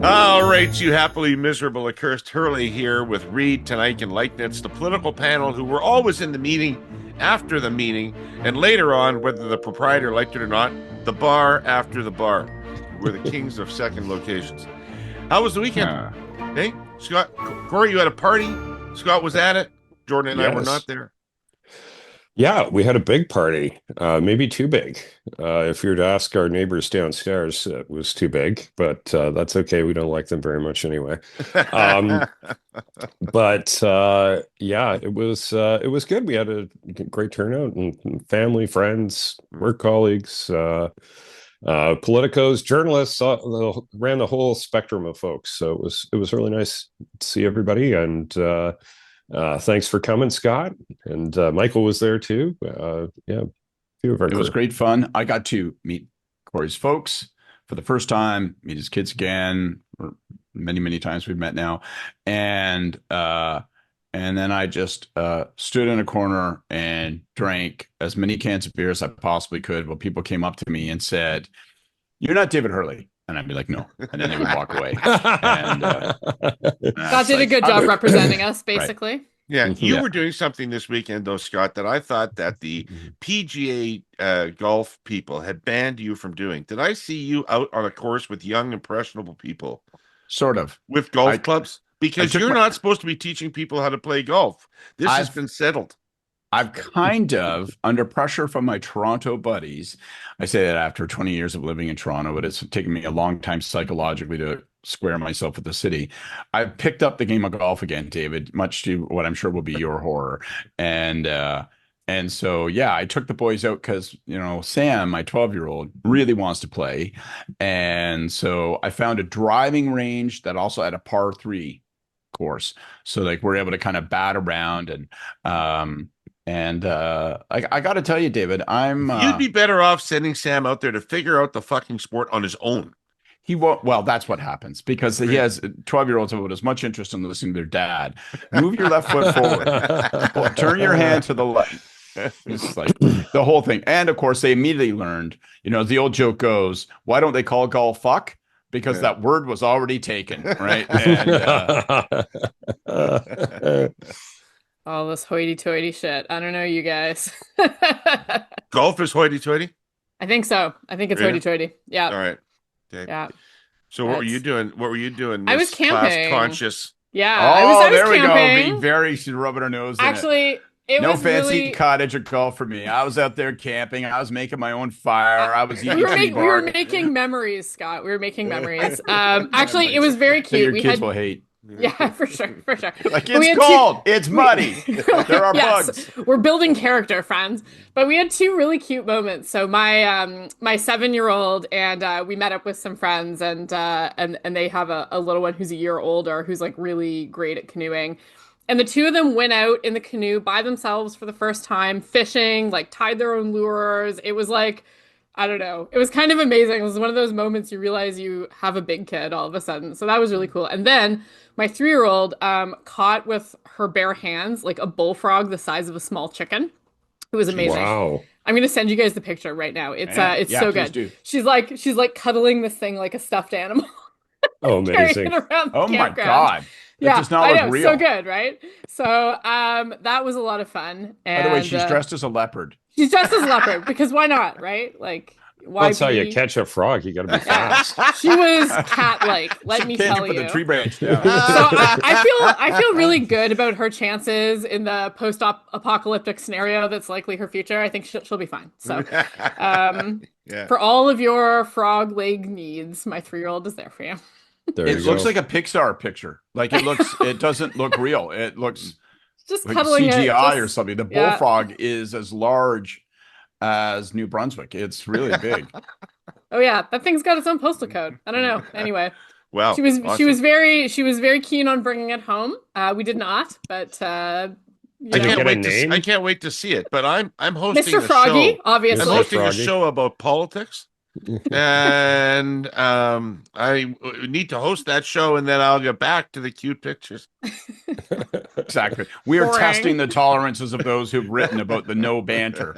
All right, you happily miserable accursed Herle here with Reid, Teneycke, and Leichnitz, the political panel who were always in the meeting, after the meeting, and later on, whether the proprietor liked it or not, the bar after the bar. We're the kings of second locations. How was the weekend? Hey, Scott, Kory, you had a party. Scott was at it. Jordan and I were not there. Yeah, we had a big party, maybe too big. If you were to ask our neighbors downstairs, it was too big, but that's okay. We don't like them very much anyway. Um, but yeah, it was good. We had a great turnout and family, friends, work colleagues, politicos, journalists, ran the whole spectrum of folks. So it was really nice to see everybody and. Thanks for coming, Scott. And Michael was there too. Yeah, a few of our It was great fun. I got to meet Kory's folks for the first time, meet his kids again, or many, many times we've met now. And then I just stood in a corner and drank as many cans of beer as I possibly could while people came up to me and said, "You're not David Herle." And I'd be like, "No." And then they would walk away. And Scott did a good job representing us, basically. Right. Yeah, you were doing something this weekend, though, Scott, that I thought that the PGA golf people had banned you from doing. Did I see you out on a course with young, impressionable people? Sort of. With golf clubs? Because you're not supposed to be teaching people how to play golf. This has been settled. I've kind of, under pressure from my Toronto buddies, I say that after 20 years of living in Toronto, but it's taken me a long time psychologically to square myself with the city. I've picked up the game of golf again, David, much to what I'm sure will be your horror. And so, yeah, I took the boys out because, Sam, my 12-year-old, really wants to play. And so I found a driving range that also had a par 3 course. So like we're able to kind of bat around and I got to tell you, David, you'd be better off sending Sam out there to figure out the fucking sport on his own. He won't. Well, that's what happens because he has 12-year-olds have as much interest in listening to their dad. Move your left foot forward. Turn your hand to the left. It's like the whole thing. And of course, they immediately learned, the old joke goes, why don't they call golf fuck? Because that word was already taken, right? And, all this hoity-toity shit. I don't know, you guys. Golf is hoity-toity? I think so. I think it's hoity-toity. Yeah. All right. Okay. Yeah. So what were you doing? What were you doing? I was camping. Class conscious. Yeah. Oh, I was there we camping. go. Being very, she's rubbing her nose in Actually, it no was fancy really... cottage or golf for me. I was out there camping. I was making my own fire. I was eating we were making memories, Scott. We were making memories. Actually, it was very cute. Your kids will hate. Yeah, for sure. Like, it's cold. It's muddy. There are bugs. We're building character, friends. But we had 2 really cute moments. So my 7-year-old and we met up with some friends and they have a little one who's a year older who's like really great at canoeing. And the 2 of them went out in the canoe by themselves for the first time, fishing, like tied their own lures. It was like, I don't know. It was kind of amazing. It was one of those moments you realize you have a big kid all of a sudden. So that was really cool. And then my 3-year-old caught with her bare hands like a bullfrog the size of a small chicken. It was amazing. Wow. I'm gonna send you guys the picture right now. It's so good. Do. She's like cuddling this thing like a stuffed animal. Oh, amazing. Oh my God. Yeah, does not look real. So good, right? So that was a lot of fun. And, by the way, she's dressed as a leopard. She's dressed as a leopard because why not, right? Like, why? That's how you catch a frog. You got to be fast. She was cat-like. Let me tell you. Put the tree branch down. So I feel really good about her chances in the post-apocalyptic scenario that's likely her future. I think she'll be fine. So, for all of your frog leg needs, my 3-year-old is there for you. It looks like a Pixar picture. Like it doesn't look real. It looks just like cuddling CGI or something. The bullfrog is as large as New Brunswick. It's really big. Oh yeah, that thing's got its own postal code. I don't know. Anyway, well, she was very keen on bringing it home. We did not, but I can't wait to see it. But I'm hosting Mr. Froggy, obviously. I'm hosting a show about politics. And I need to host that show, and then I'll get back to the cute pictures. Exactly. We are Boring. testing the tolerances of those who've written about the no banter.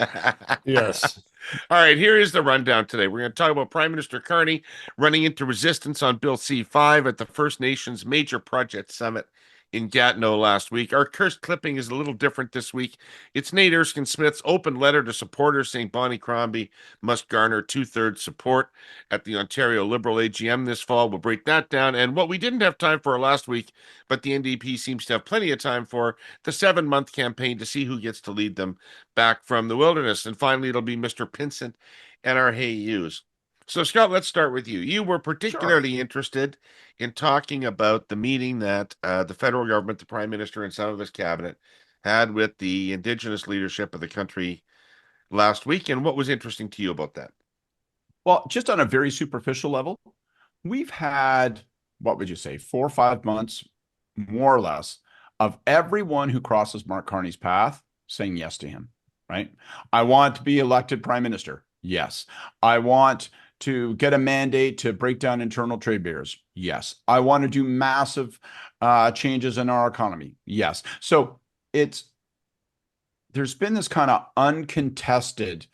Yes. All right, here is the rundown today. We're going to talk about Prime Minister Carney running into resistance on Bill C-5 at the First Nations Major Project Summit in Gatineau last week. Our cursed clipping is a little different this week. It's Nate Erskine-Smith's open letter to supporters saying Bonnie Crombie must garner two-thirds support at the Ontario Liberal AGM this fall. We'll break that down. And what we didn't have time for last week, but the NDP seems to have plenty of time for, the 7-month campaign to see who gets to lead them back from the wilderness. And finally, it'll be Mr. Pinsent and our Hey Yous. So, Scott, let's start with you. You were particularly interested in talking about the meeting that the federal government, the Prime Minister, and some of his cabinet had with the Indigenous leadership of the country last week. And what was interesting to you about that? Well, just on a very superficial level, we've had, what would you say, 4 or 5 months, more or less, of everyone who crosses Mark Carney's path saying yes to him, right? I want to be elected prime minister. Yes. I want to get a mandate to break down internal trade barriers. Yes. I want to do massive changes in our economy. Yes. So there's been this kind of uncontested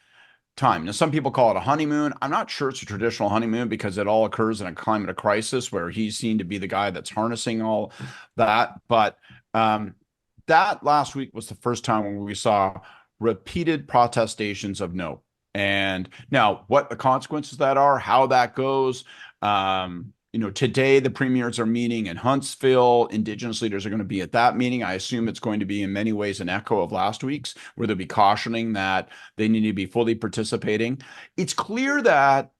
time. Now, some people call it a honeymoon. I'm not sure it's a traditional honeymoon because it all occurs in a climate of crisis where he's seen to be the guy that's harnessing all that. But that last week was the first time when we saw repeated protestations of no. And now what the consequences of that are, how that goes. Today the premiers are meeting in Huntsville. Indigenous leaders are going to be at that meeting. I assume it's going to be in many ways an echo of last week's, where they'll be cautioning that they need to be fully participating. It's clear that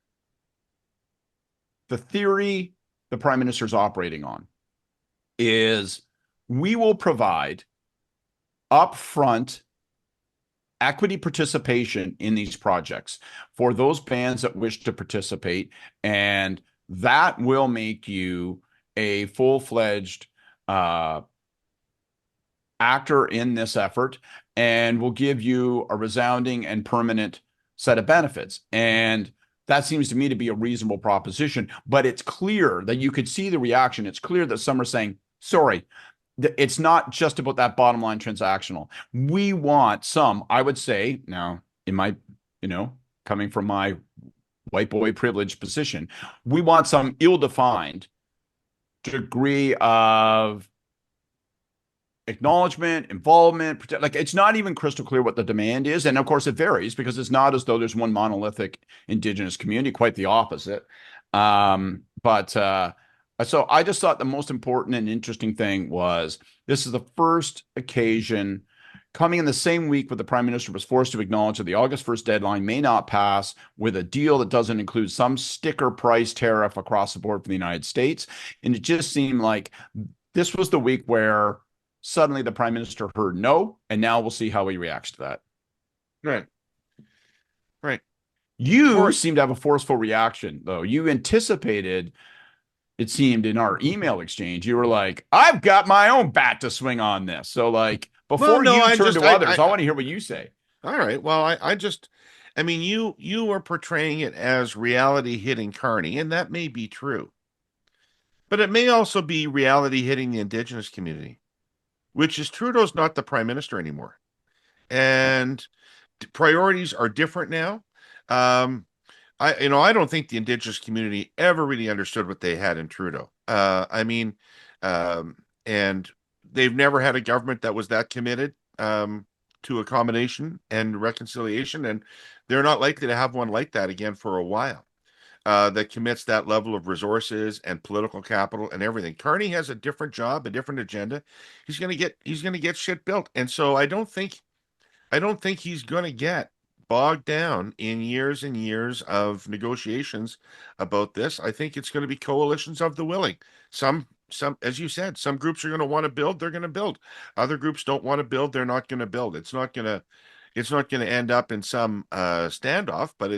the theory the prime minister is operating on is we will provide upfront equity participation in these projects for those bands that wish to participate, and that will make you a full-fledged actor in this effort and will give you a resounding and permanent set of benefits. And that seems to me to be a reasonable proposition, but it's clear that you could see the reaction. It's clear that some are saying, sorry, it's not just about that bottom line transactional. We want some, I would say, now in my, coming from my white boy privileged position, we want some ill-defined degree of acknowledgement, involvement. Like, it's not even crystal clear what the demand is. And of course it varies because it's not as though there's one monolithic Indigenous community, quite the opposite. So I just thought the most important and interesting thing was this is the first occasion coming in the same week where the prime minister was forced to acknowledge that the August 1st deadline may not pass with a deal that doesn't include some sticker price tariff across the board for the United States. And it just seemed like this was the week where suddenly the prime minister heard no, and now we'll see how he reacts to that. Right. Right. You seem to have a forceful reaction, though. You anticipated, it seemed in our email exchange, you were like, I've got my own bat to swing on this. So like, before you turn to others, I want to hear what you say. All right. Well, I mean, you are portraying it as reality hitting Carney, and that may be true. But it may also be reality hitting the Indigenous community, which is Trudeau's not the prime minister anymore. And priorities are different now. I don't think the Indigenous community ever really understood what they had in Trudeau. And they've never had a government that was that committed to accommodation and reconciliation, and they're not likely to have one like that again for a while. That commits that level of resources and political capital and everything. Carney has a different job, a different agenda. He's gonna get shit built, and so I don't think he's gonna get bogged down in years and years of negotiations about this. I think it's going to be coalitions of the willing. Some, as you said, some groups are going to want to build, they're going to build. Other groups don't want to build, they're not going to build. It's not going to end up in some standoff, but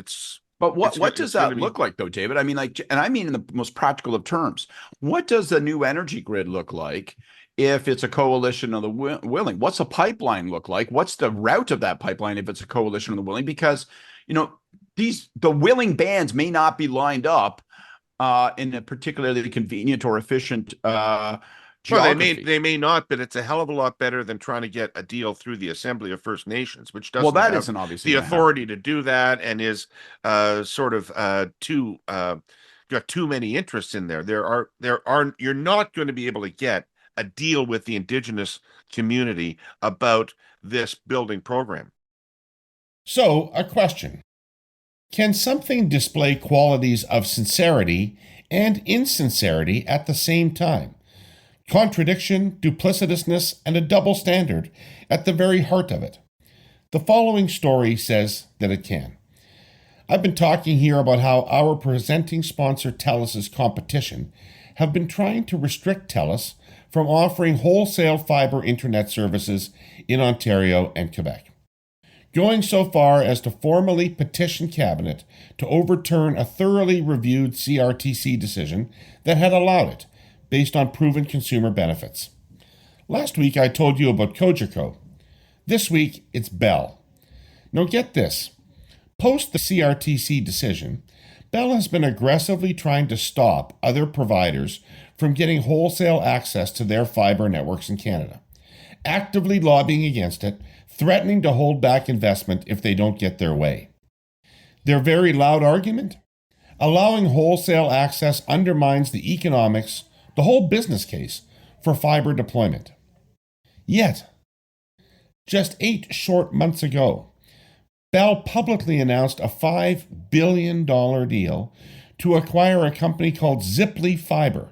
what does that look like, though, David? I mean, and I mean in the most practical of terms, what does the new energy grid look like if it's a coalition of the willing? What's a pipeline look like? What's the route of that pipeline if it's a coalition of the willing? Because, the willing bands may not be lined up in a particularly convenient or efficient Well, geography. they may not, but it's a hell of a lot better than trying to get a deal through the Assembly of First Nations, which Well, doesn't that have isn't obviously the going to happen. authority to do that and is sort of too got too many interests in there. There are you're not going to be able to get a deal with the Indigenous community about this building program. So, a question. Can something display qualities of sincerity and insincerity at the same time? Contradiction, duplicitousness, and a double standard at the very heart of it. The following story says that it can. I've been talking here about how our presenting sponsor TELUS's competition have been trying to restrict TELUS from offering wholesale fiber internet services in Ontario and Quebec, going so far as to formally petition Cabinet to overturn a thoroughly reviewed CRTC decision that had allowed it, based on proven consumer benefits. Last week I told you about Cogeco. This week it's Bell. Now get this. Post the CRTC decision, Bell has been aggressively trying to stop other providers from getting wholesale access to their fiber networks in Canada, actively lobbying against it, threatening to hold back investment if they don't get their way. Their very loud argument? Allowing wholesale access undermines the economics, the whole business case for fiber deployment. Yet, just 8 short months ago, Bell publicly announced a $5 billion deal to acquire a company called Ziply Fiber,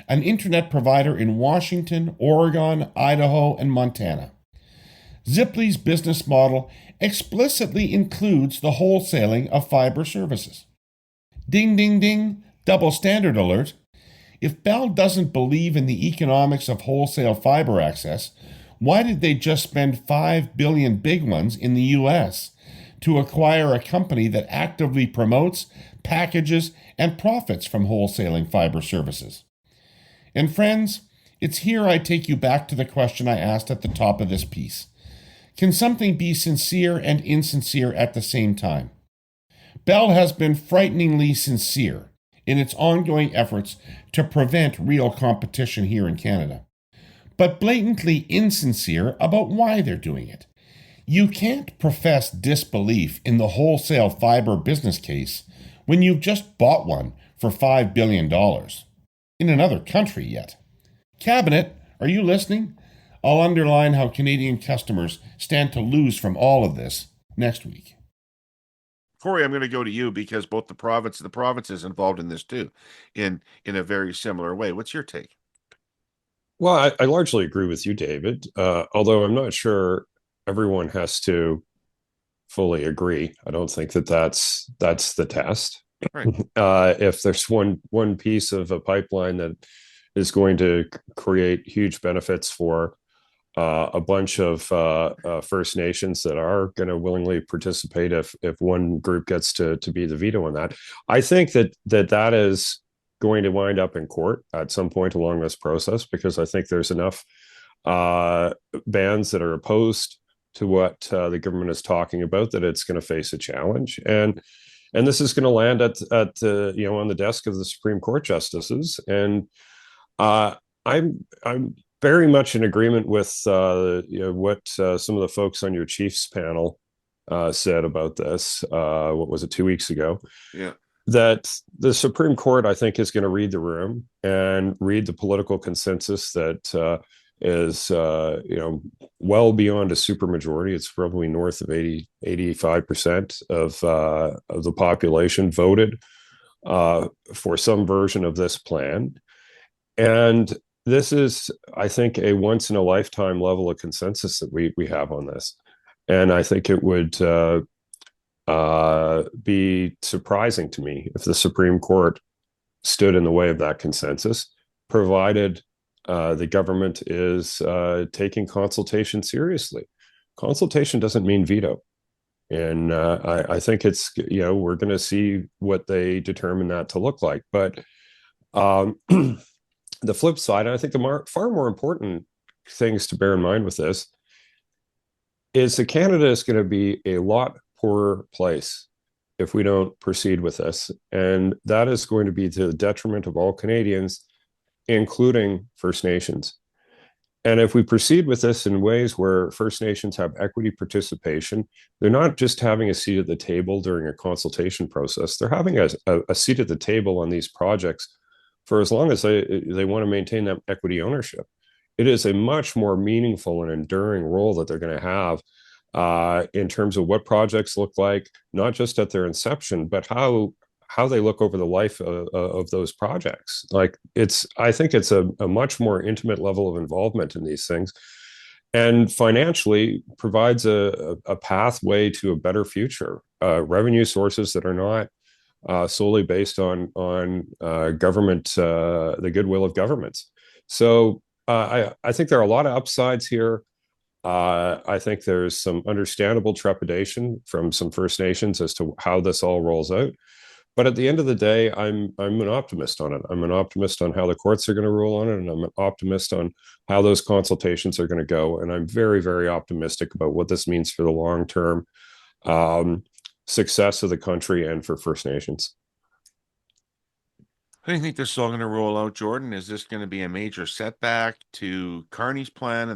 an internet provider in Washington, Oregon, Idaho, and Montana. Ziply's business model explicitly includes the wholesaling of fiber services. Ding, ding, ding, double standard alert. If Bell doesn't believe in the economics of wholesale fiber access, why did they just spend $5 billion big ones in the US to acquire a company that actively promotes, packages, and profits from wholesaling fiber services? And friends, it's here I take you back to the question I asked at the top of this piece. Can something be sincere and insincere at the same time? Bell has been frighteningly sincere in its ongoing efforts to prevent real competition here in Canada, but blatantly insincere about why they're doing it. You can't profess disbelief in the wholesale fiber business case when you've just bought one for $5 billion in another country yet. Cabinet, are you listening? I'll underline how Canadian customers stand to lose from all of this next week. Kory, I'm going to go to you because both the province is involved in this too, in a very similar way. What's your take? Well, I largely agree with you, David, although I'm not sure everyone has to fully agree. I don't think that's the test. Right. If there's one piece of a pipeline that is going to create huge benefits for a bunch of First Nations that are going to willingly participate if one group gets to be the veto on that, I think that is going to wind up in court at some point along this process, because I think there's enough bands that are opposed to what the government is talking about that it's going to face a challenge, and this is going to land at on the desk of the Supreme Court justices, and I'm very much in agreement with what some of the folks on your Chiefs panel said about this. What was it, 2 weeks ago? Yeah. That the Supreme Court, I think, is going to read the room and read the political consensus that is well beyond a supermajority. It's probably north of 85% of the population voted for some version of this plan. And this is, I think, a once in a lifetime level of consensus that we have on this. And I think it would be surprising to me if the Supreme Court stood in the way of that consensus, provided the government is taking consultation seriously. Consultation doesn't mean veto. And I think it's, we're going to see what they determine that to look like. But the flip side, and I think the far more important things to bear in mind with this, is that Canada is going to be a lot poorer place if we don't proceed with this. And that is going to be to the detriment of all Canadians, including First Nations. And if we proceed with this in ways where First Nations have equity participation, they're not just having a seat at the table during a consultation process, they're having a seat at the table on these projects for as long as they want to maintain that equity ownership. It is a much more meaningful and enduring role that they're going to have in terms of what projects look like, not just at their inception, but how they look over the life of those projects. Like I think it's a much more intimate level of involvement in these things, and financially provides a pathway to a better future, revenue sources that are not solely based on government, the goodwill of governments. So I think there are a lot of upsides here. I think there's some understandable trepidation from some First Nations as to how this all rolls out. But at the end of the day, I'm an optimist on it. I'm an optimist on how the courts are going to rule on it, and I'm an optimist on how those consultations are going to go. And I'm very, very optimistic about what this means for the long-term success of the country and for First Nations. How do you think this is all going to roll out, Jordan? Is this going to be a major setback to Carney's plan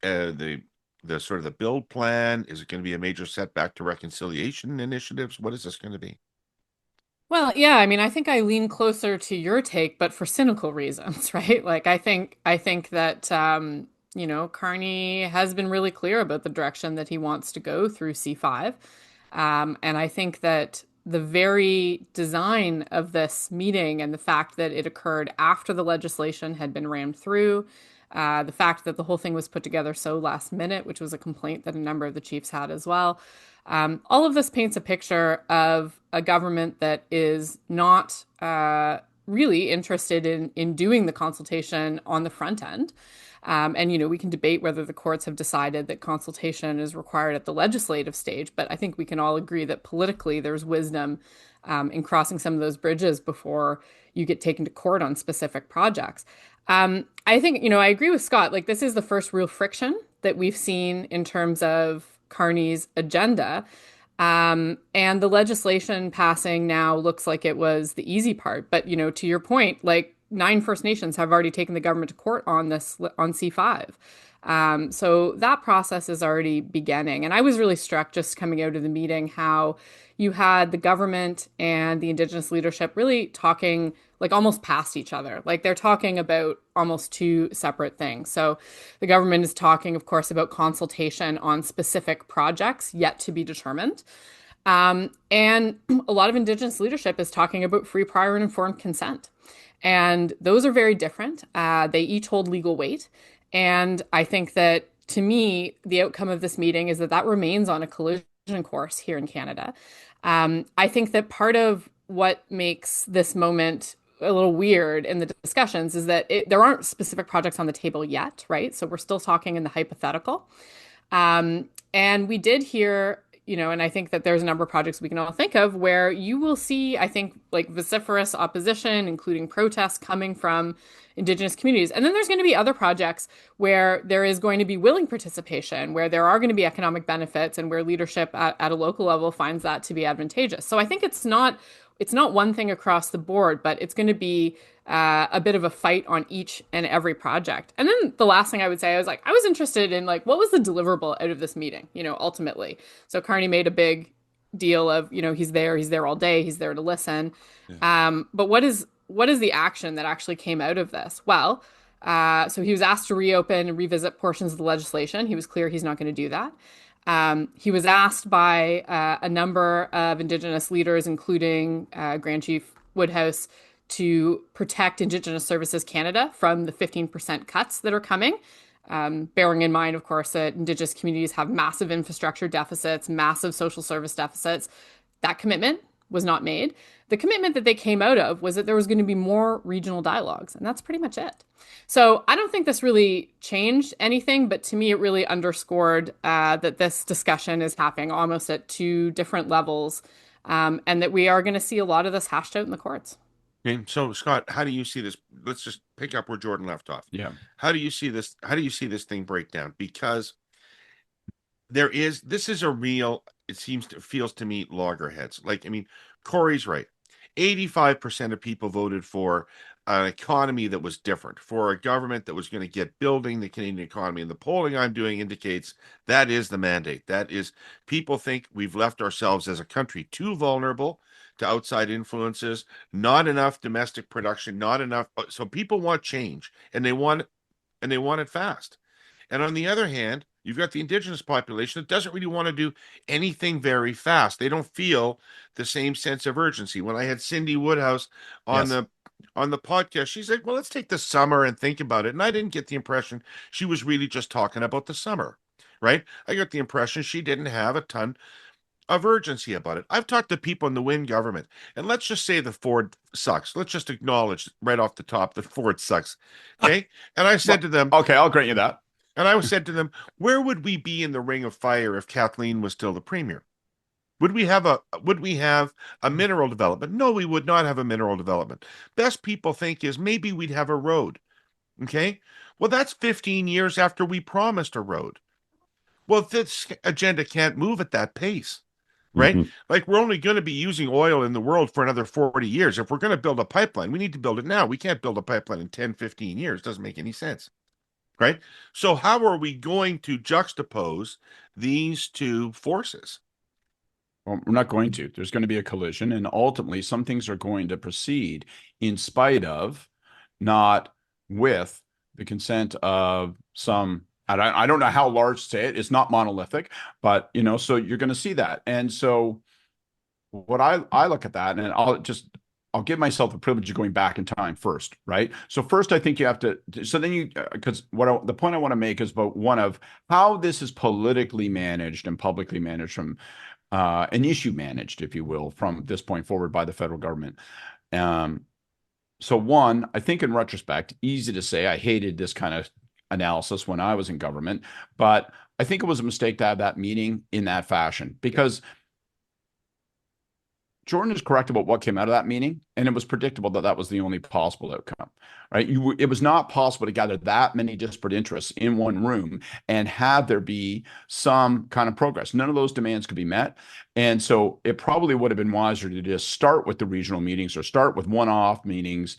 and the sort of the build plan? Is it going to be a major setback to reconciliation initiatives? What is this going to be? Well, yeah, I mean, I think I lean closer to your take, but for cynical reasons, right? Like I think that Carney has been really clear about the direction that he wants to go through C5. And I think that the very design of this meeting and the fact that it occurred after the legislation had been rammed through, the fact that the whole thing was put together so last minute, which was a complaint that a number of the chiefs had as well. All of this paints a picture of a government that is not really interested in doing the consultation on the front end. And we can debate whether the courts have decided that consultation is required at the legislative stage, but I think we can all agree that politically there's wisdom in crossing some of those bridges before you get taken to court on specific projects. I think, I agree with Scott, like this is the first real friction that we've seen in terms of Carney's agenda. And the legislation passing now looks like it was the easy part. But, to your point, like 9 First Nations have already taken the government to court on this, on C5. So that process is already beginning. And I was really struck just coming out of the meeting how you had the government and the Indigenous leadership really talking like almost past each other. Like they're talking about almost two separate things. So the government is talking, of course, about consultation on specific projects yet to be determined. And a lot of Indigenous leadership is talking about free, prior, and informed consent. And those are very different. They each hold legal weight. And I think that, to me, the outcome of this meeting is that remains on a collision course here in Canada. I think that part of what makes this moment a little weird in the discussions is that there aren't specific projects on the table yet, right? So we're still talking in the hypothetical. And we did hear, and I think that there's a number of projects we can all think of where you will see, I think, like vociferous opposition, including protests coming from Indigenous communities. And then there's going to be other projects where there is going to be willing participation, where there are going to be economic benefits and where leadership at a local level finds that to be advantageous. So I think it's not one thing across the board, but it's going to be a bit of a fight on each and every project. And then the last thing I would say, I was interested in like, what was the deliverable out of this meeting, ultimately. So Carney made a big deal of, he's there all day, he's there to listen. Yeah. But what is the action that actually came out of this? Well, so he was asked to reopen and revisit portions of the legislation. He was clear he's not going to do that. He was asked by a number of Indigenous leaders, including Grand Chief Woodhouse, to protect Indigenous Services Canada from the 15% cuts that are coming. Bearing in mind, of course, that Indigenous communities have massive infrastructure deficits, massive social service deficits. That commitment was not made. The commitment that they came out of was that there was going to be more regional dialogues, and that's pretty much it. So I don't think this really changed anything, but to me, it really underscored that this discussion is happening almost at 2 different levels, and that we are going to see a lot of this hashed out in the courts. Okay, so Scott, how do you see this? Let's just pick up where Jordan left off. Yeah. How do you see this? How do you see this thing break down? Because this is a real, it feels to me loggerheads. Like, I mean, Kory's right. 85% of people voted for an economy that was different, for a government that was going to get building the Canadian economy. And the polling I'm doing indicates that is the mandate. That is, people think we've left ourselves as a country too vulnerable to outside influences, not enough domestic production, not enough. So people want change, and they want it fast. And on the other hand, you've got the Indigenous population that doesn't really want to do anything very fast. They don't feel the same sense of urgency. When I had Cindy Woodhouse on Yes. the podcast, she's like, "Well, let's take the summer and think about it." And I didn't get the impression she was really just talking about the summer, right? I got the impression she didn't have a ton of urgency about it. I've talked to people in the Wynne government, and let's just say the Ford sucks. Let's just acknowledge right off the top that Ford sucks. Okay. And I said to them, Okay, I'll grant you that. and I said to them, where would we be in the ring of fire if Kathleen was still the premier? Would we have a mineral development? No, we would not have a mineral development. Best people think is maybe we'd have a road. Okay. Well, that's 15 years after we promised a road. Well, this agenda can't move at that pace, right? Mhm. Like, we're only going to be using oil in the world for another 40 years. If we're going to build a pipeline, we need to build it now. We can't build a pipeline in 10, 15 years. It doesn't make any sense. Right? So how are we going to juxtapose these two forces? Well, we're not going to. There's going to be a collision, and ultimately, some things are going to proceed in spite of, not with, the consent of some. I don't know how large to say it. It's not monolithic, but so you're going to see that. And so, what I look at that, and I'll give myself the privilege of going back in time first, right? So first, I think you have to. So then because the point I want to make is about one of how this is politically managed and publicly managed from an issue managed, if you will, from this point forward by the federal government. So one, I think in retrospect, easy to say, I hated this kind of analysis when I was in government, but I think it was a mistake to have that meeting in that fashion, because Jordan is correct about what came out of that meeting, and it was predictable that that was the only possible outcome, right? It was not possible to gather that many disparate interests in one room and have there be some kind of progress. None of those demands could be met. And so it probably would have been wiser to just start with the regional meetings or start with one-off meetings,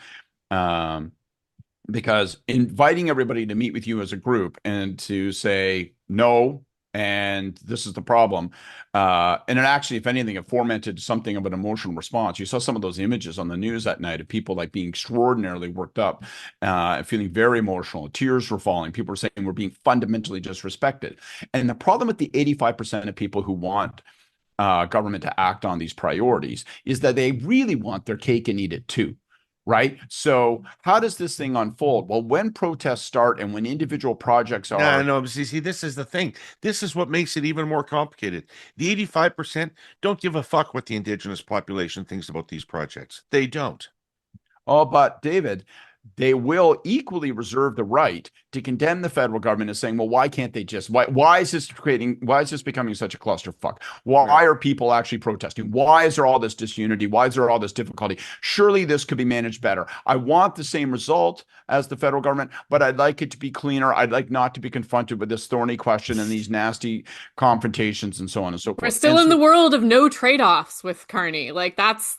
because inviting everybody to meet with you as a group and to say, no, and this is the problem. And it actually, if anything, it fomented something of an emotional response. You saw some of those images on the news that night of people like being extraordinarily worked up, feeling very emotional. Tears were falling. People were saying we're being fundamentally disrespected. And the problem with the 85% of people who want government to act on these priorities is that they really want their cake and eat it too. Right. So how does this thing unfold? Well, when protests start and when individual projects are. No, see, this is the thing. This is what makes it even more complicated. The 85% don't give a fuck what the Indigenous population thinks about these projects. They don't. Oh, but David, they will equally reserve the right to condemn the federal government as saying, well, why can't they just, why is this becoming such a clusterfuck? Why are people actually protesting? Why is there all this disunity? Why is there all this difficulty? Surely this could be managed better. I want the same result as the federal government, but I'd like it to be cleaner. I'd like not to be confronted with this thorny question and these nasty confrontations and so on and so forth. We're still in the world of no trade-offs with Carney. Like that's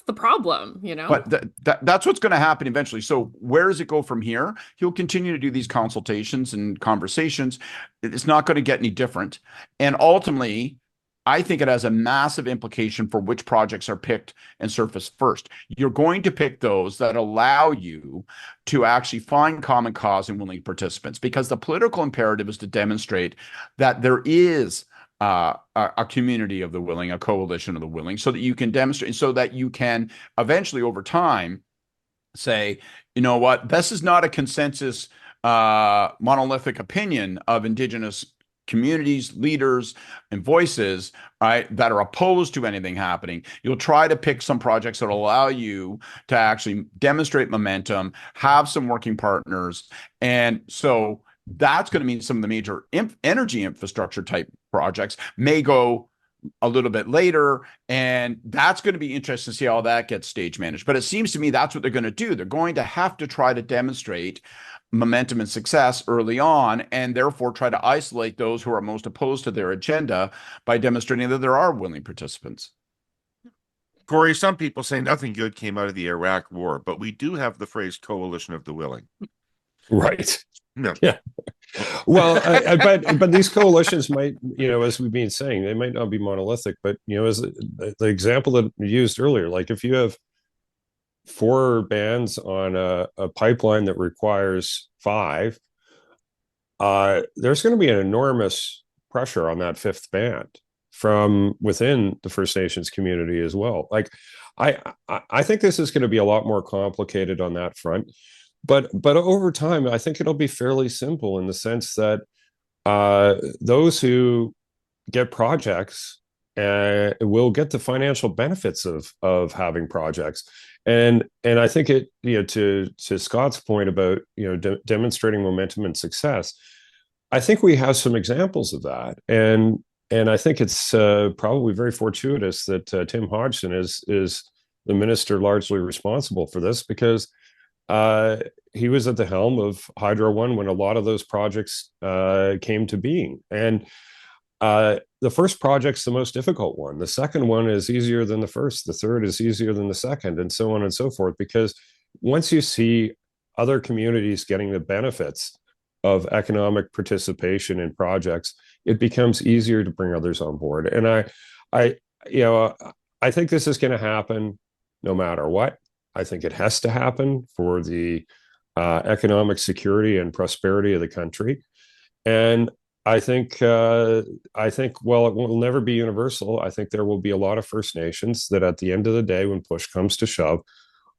the problem, But that's what's going to happen eventually. So where does it go from here? He'll continue to do these consultations and conversations. It's not going to get any different. And ultimately, I think it has a massive implication for which projects are picked and surfaced first. You're going to pick those that allow you to actually find common cause and willing participants, because the political imperative is to demonstrate that there is a community of the willing, a coalition of the willing, so that you can demonstrate, so that you can eventually over time say, you know what, this is not a consensus monolithic opinion of Indigenous communities, leaders, and voices, right, that are opposed to anything happening. You'll try to pick some projects that will allow you to actually demonstrate momentum, have some working partners. And so that's going to mean some of the major energy infrastructure type projects may go a little bit later, and that's going to be interesting to see how that gets stage managed. But it seems to me that's what they're going to do. They're going to have to try to demonstrate momentum and success early on, and therefore try to isolate those who are most opposed to their agenda by demonstrating that there are willing participants. Kory, some people say nothing good came out of the Iraq War, but we do have the phrase coalition of the willing. Right. No. Yeah. Well, but these coalitions might, as we've been saying, they might not be monolithic. But as the example that we used earlier, like if you have 4 bands on a pipeline that requires 5, there's going to be an enormous pressure on that 5th band from within the First Nations community as well. Like, I think this is going to be a lot more complicated on that front, but over time, I think it'll be fairly simple in the sense that those who get projects will get the financial benefits of having projects. And I think it, to Scott's point about demonstrating momentum and success, I think we have some examples of that, and I think it's probably very fortuitous that Tim Hodgson is the minister largely responsible for this, because he was at the helm of Hydro One when a lot of those projects came to being. And the first project's the most difficult one. The second one is easier than the first. The third is easier than the second, and so on and so forth. Because once you see other communities getting the benefits of economic participation in projects, it becomes easier to bring others on board. And I think this is going to happen no matter what. I think it has to happen for the economic security and prosperity of the country. And I think while it will never be universal, I think there will be a lot of First Nations that at the end of the day, when push comes to shove,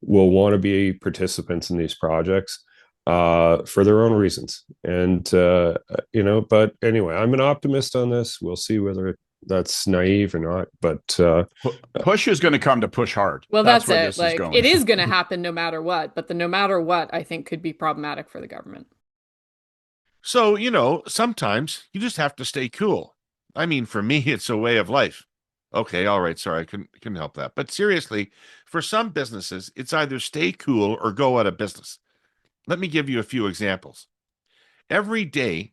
will want to be participants in these projects for their own reasons. And but anyway, I'm an optimist on this. We'll see whether that's naive or not, but push is going to come to push hard. Well, that's where it. this Like, is going. it is going to happen no matter what, but the no matter what, I think, could be problematic for the government. So, sometimes you just have to stay cool. I mean, for me, it's a way of life. Okay, all right, sorry, I couldn't help that. But seriously, for some businesses, it's either stay cool or go out of business. Let me give you a few examples. Every day,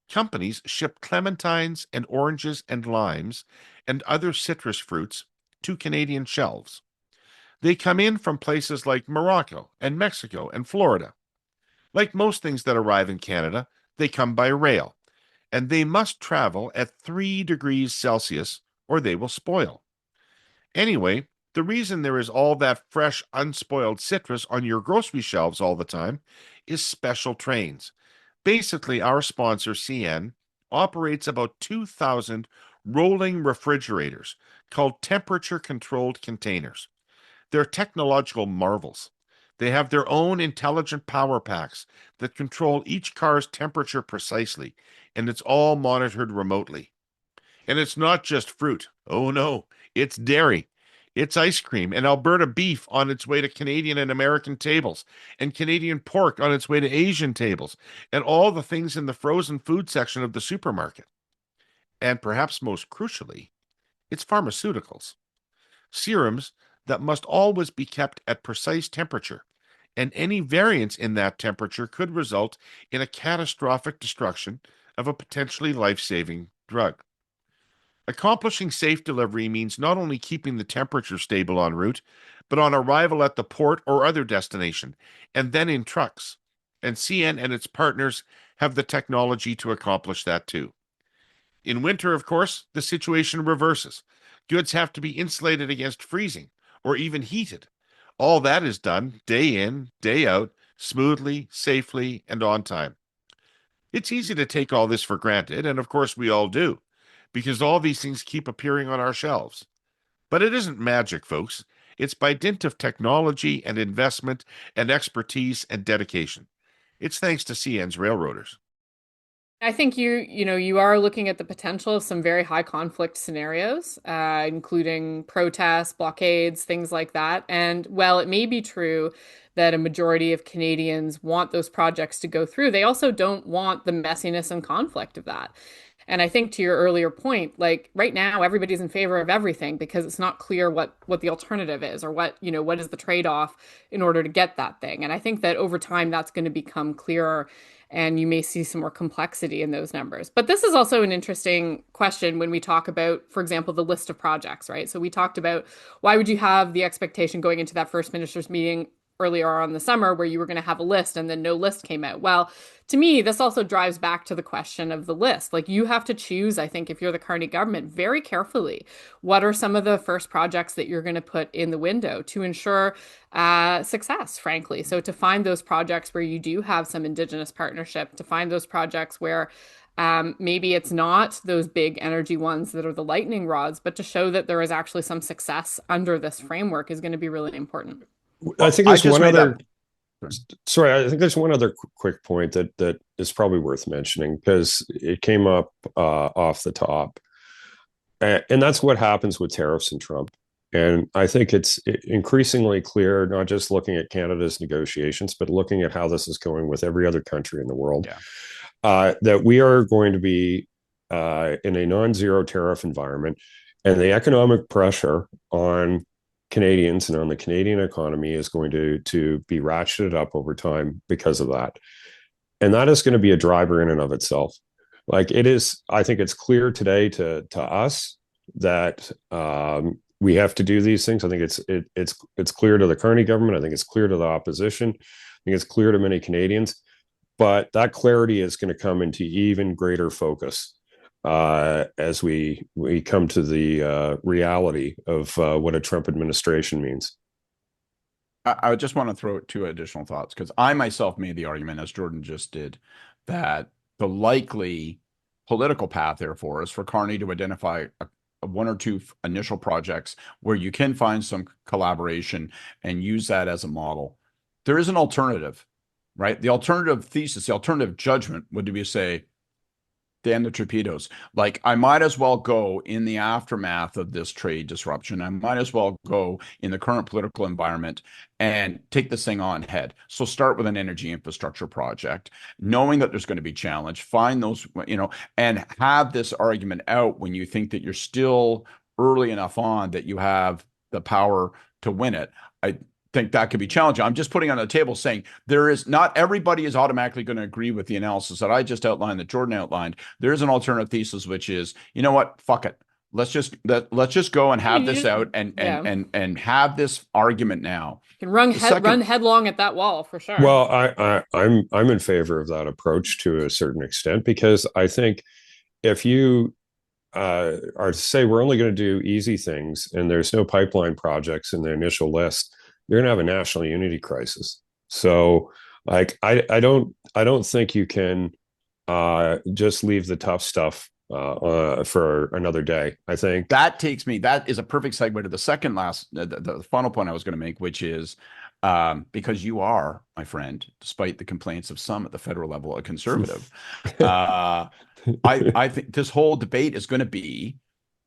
companies ship clementines and oranges and limes and other citrus fruits to Canadian shelves. They come in from places like Morocco and Mexico and Florida. Like most things that arrive in Canada, they come by rail, and they must travel at 3 degrees Celsius or they will spoil. Anyway, the reason there is all that fresh, unspoiled citrus on your grocery shelves all the time is special trains. Basically, our sponsor, CN, operates about 2,000 rolling refrigerators called temperature-controlled containers. They're technological marvels. They have their own intelligent power packs that control each car's temperature precisely, and it's all monitored remotely. And it's not just fruit. Oh no, it's dairy. It's ice cream and Alberta beef on its way to Canadian and American tables, and Canadian pork on its way to Asian tables, and all the things in the frozen food section of the supermarket. And perhaps most crucially, it's pharmaceuticals. Serums that must always be kept at precise temperature, and any variance in that temperature could result in a catastrophic destruction of a potentially life-saving drug. Accomplishing safe delivery means not only keeping the temperature stable en route, but on arrival at the port or other destination, and then in trucks. And CN and its partners have the technology to accomplish that too. In winter, of course, the situation reverses. Goods have to be insulated against freezing or even heated. All that is done day in, day out, smoothly, safely, and on time. It's easy to take all this for granted, and of course we all do, because all these things keep appearing on our shelves. But it isn't magic, folks. It's by dint of technology and investment and expertise and dedication. It's thanks to CN's railroaders. I think you are looking at the potential of some very high conflict scenarios, including protests, blockades, things like that. And while it may be true that a majority of Canadians want those projects to go through. They also don't want the messiness and conflict of that. And I think to your earlier point, like right now, everybody's in favor of everything because it's not clear what the alternative is, or what, you know, what is the trade-off in order to get that thing. And I think that over time that's going to become clearer, and you may see some more complexity in those numbers. But this is also an interesting question when we talk about, for example, the list of projects, right? So we talked about, why would you have the expectation going into that first ministers meeting earlier on in the summer where you were going to have a list and then no list came out? Well, to me, this also drives back to the question of the list. Like, you have to choose, I think, if you're the Carney government, very carefully, what are some of the first projects that you're going to put in the window to ensure success, frankly. So to find those projects where you do have some Indigenous partnership, to find those projects where maybe it's not those big energy ones that are the lightning rods, but to show that there is actually some success under this framework is going to be really important. I think there's one other. Sorry, I think there's one other quick point that is probably worth mentioning, because it came up off the top, and that's what happens with tariffs and Trump. And I think it's increasingly clear, not just looking at Canada's negotiations, but looking at how this is going with every other country in the world, that we are going to be in a non-zero tariff environment, and the economic pressure on Canadians and on the Canadian economy is going to be ratcheted up over time because of that. And that is going to be a driver in and of itself. Like, it is, I think it's clear today to us that we have to do these things. I think it's clear to the Carney government. I think it's clear to the opposition. I think it's clear to many Canadians. But that clarity is going to come into even greater focus as we come to the reality of what a Trump administration means. I just want to throw two additional thoughts, because I myself made the argument, as Jordan just did, that the likely political path, therefore, is for Carney to identify one or two initial projects where you can find some collaboration and use that as a model. There is an alternative, right? The alternative thesis, the alternative judgment would be to say, damn the torpedoes. Like, I might as well go in the aftermath of this trade disruption. I might as well go in the current political environment and take this thing on head. So start with an energy infrastructure project, knowing that there's going to be challenge, find those, and have this argument out when you think that you're still early enough on that you have the power to win it. I think that could be challenging. I'm just putting on the table saying not everybody is automatically going to agree with the analysis that I just outlined, that Jordan outlined. There is an alternative thesis, which is, you know what, fuck it. Let's just go and have this out and have this argument now. You can run headlong at that wall for sure. Well, I'm in favor of that approach to a certain extent, because I think if you are to say we're only going to do easy things and there's no pipeline projects in the initial list, you're going to have a national unity crisis. So, like, I don't think you can just leave the tough stuff for another day. I think that is a perfect segue to the final point I was going to make, which is because you are, my friend, despite the complaints of some at the federal level, a conservative. I think this whole debate is going to be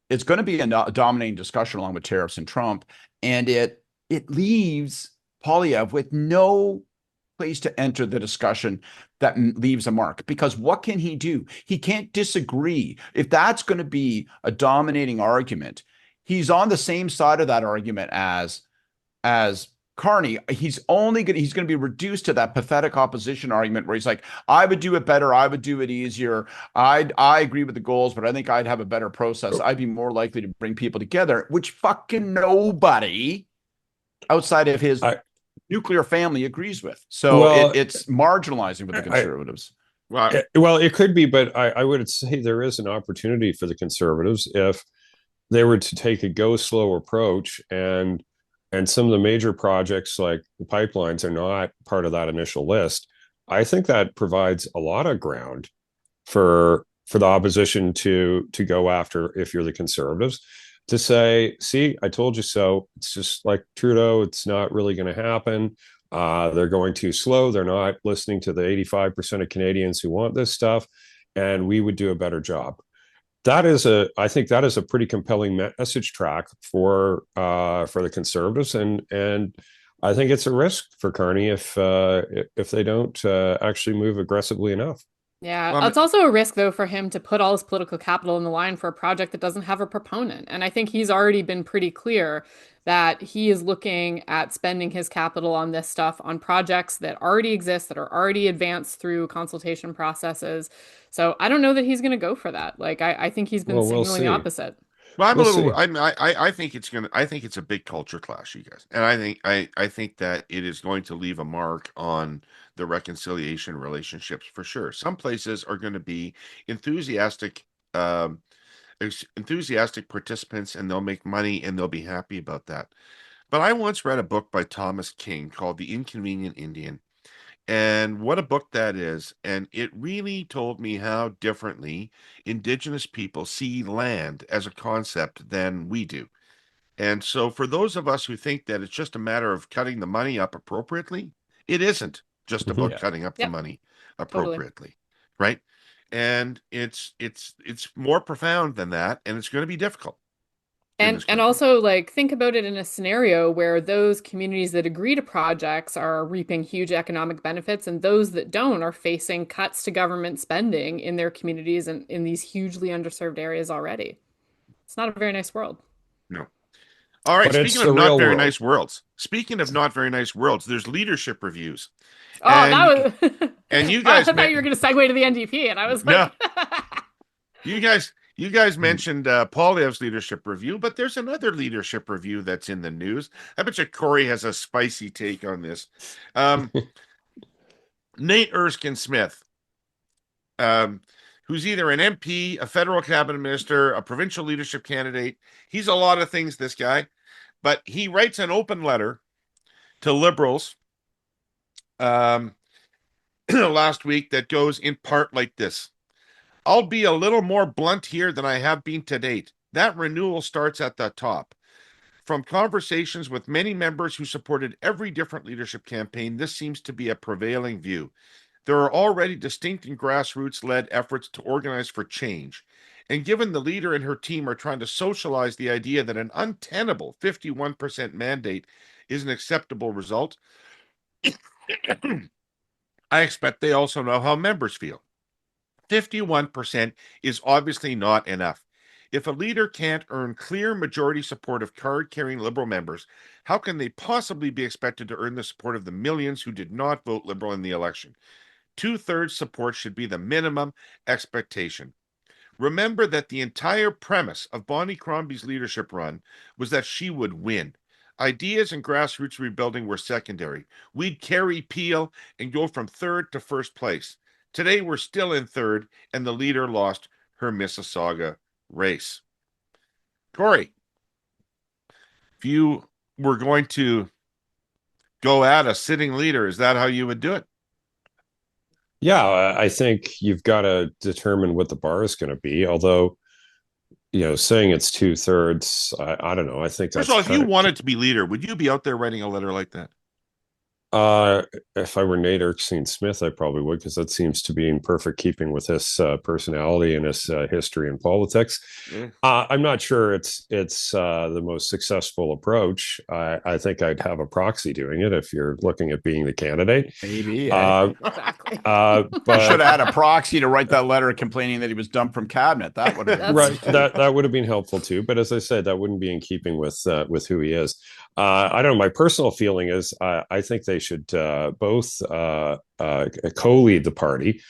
a dominating discussion along with tariffs and Trump, and it leaves Poilievre with no place to enter the discussion that leaves a mark. Because what can he do? He can't disagree. If that's going to be a dominating argument, he's on the same side of that argument as Carney. He's going to be reduced to that pathetic opposition argument where he's like, I would do it better. I would do it easier. I agree with the goals, but I think I'd have a better process. I'd be more likely to bring people together, which fucking nobody outside of his nuclear family agrees with. So it's marginalizing with the conservatives. Well, it could be, but I would say there is an opportunity for the conservatives if they were to take a go slow approach, and some of the major projects like the pipelines are not part of that initial list. I think that provides a lot of ground for the opposition to go after, if you're the conservatives, to say, see, I told you so. It's just like Trudeau. It's not really going to happen. They're going too slow. They're not listening to the 85% of Canadians who want this stuff, and we would do a better job. I think that is a pretty compelling message track for the conservatives, and I think it's a risk for Carney if they don't actually move aggressively enough. Yeah, Well, it's also a risk though for him to put all his political capital in the line for a project that doesn't have a proponent. And I think he's already been pretty clear that he is looking at spending his capital on this stuff on projects that already exist, that are already advanced through consultation processes. So I don't know that he's going to go for that. Like I think he's been Well, we'll signaling the see. opposite. well, I'm a We'll little. see. I think it's gonna. I think it's a big culture clash, you guys, and I think that it is going to leave a mark on the reconciliation relationships for sure. Some places are going to be enthusiastic, um, enthusiastic participants, and they'll make money and they'll be happy about that. But I once read a book by Thomas King called The Inconvenient Indian, and what a book that is. And it really told me how differently Indigenous people see land as a concept than we do. And so, for those of us who think that it's just a matter of cutting the money up appropriately, it isn't just Mhm. about Yeah. cutting up the Yep, money totally. appropriately, right? And it's more profound than that, and it's going to be difficult in this And country. also like think about it in a scenario where those communities that agree to projects are reaping huge economic benefits and those that don't are facing cuts to government spending in their communities and in these hugely underserved areas already. It's not a very nice world. No. All right. But Speaking it's of the not real very world. nice worlds, speaking of not very nice worlds, there's leadership reviews, Oh, and that was you I guys thought met. you were going to segue to the NDP and I was No, like you guys mentioned Poilievre's leadership review, but there's another leadership review that's in the news. I bet you Kory has a spicy take on this. Um, Nate Erskine Smith, um, who's either an MP, a federal cabinet minister, a provincial leadership candidate. He's a lot of things, this guy, but he writes an open letter to Liberals um, last week that goes in part like this. I'll be a little more blunt here than I have been to date. That renewal starts at the top. From conversations with many members who supported every different leadership campaign, this seems to be a prevailing view. There are already distinct and grassroots led efforts to organize for change. And given the leader and her team are trying to socialize the idea that an untenable 51% mandate is an acceptable result, I expect they also know how members feel. 51% is obviously not enough. If a leader can't earn clear majority support of card carrying Liberal members, how can they possibly be expected to earn the support of the millions who did not vote Liberal in the election? Two-thirds support should be the minimum expectation. Remember that the entire premise of Bonnie Crombie's leadership run was that she would win. Ideas and grassroots rebuilding were secondary. We'd carry Peel and go from third to first place. Today, we're still in third, and the leader lost her Mississauga race. Kory, if you were going to go at a sitting leader, is that how you would do it? Yeah, I think you've got to determine what the bar is going to be. Although, saying it's 2/3, I don't know. I think First of that's all, if you kind of wanted to be leader, would you be out there writing a letter like that? Uh, if I were Nate Erskine Smith, I probably would, because that seems to be in perfect keeping with his personality and his history in politics. Yeah. I'm not sure it's the most successful approach. I think I'd have a proxy doing it if you're looking at being the candidate. Maybe. exactly. Should But have had a proxy to write that letter complaining that he was dumped from cabinet. That would have been right, good. that would have been helpful too. But as I said, that wouldn't be in keeping with who he is. I don't know. My personal feeling is I think they should both co-lead the party,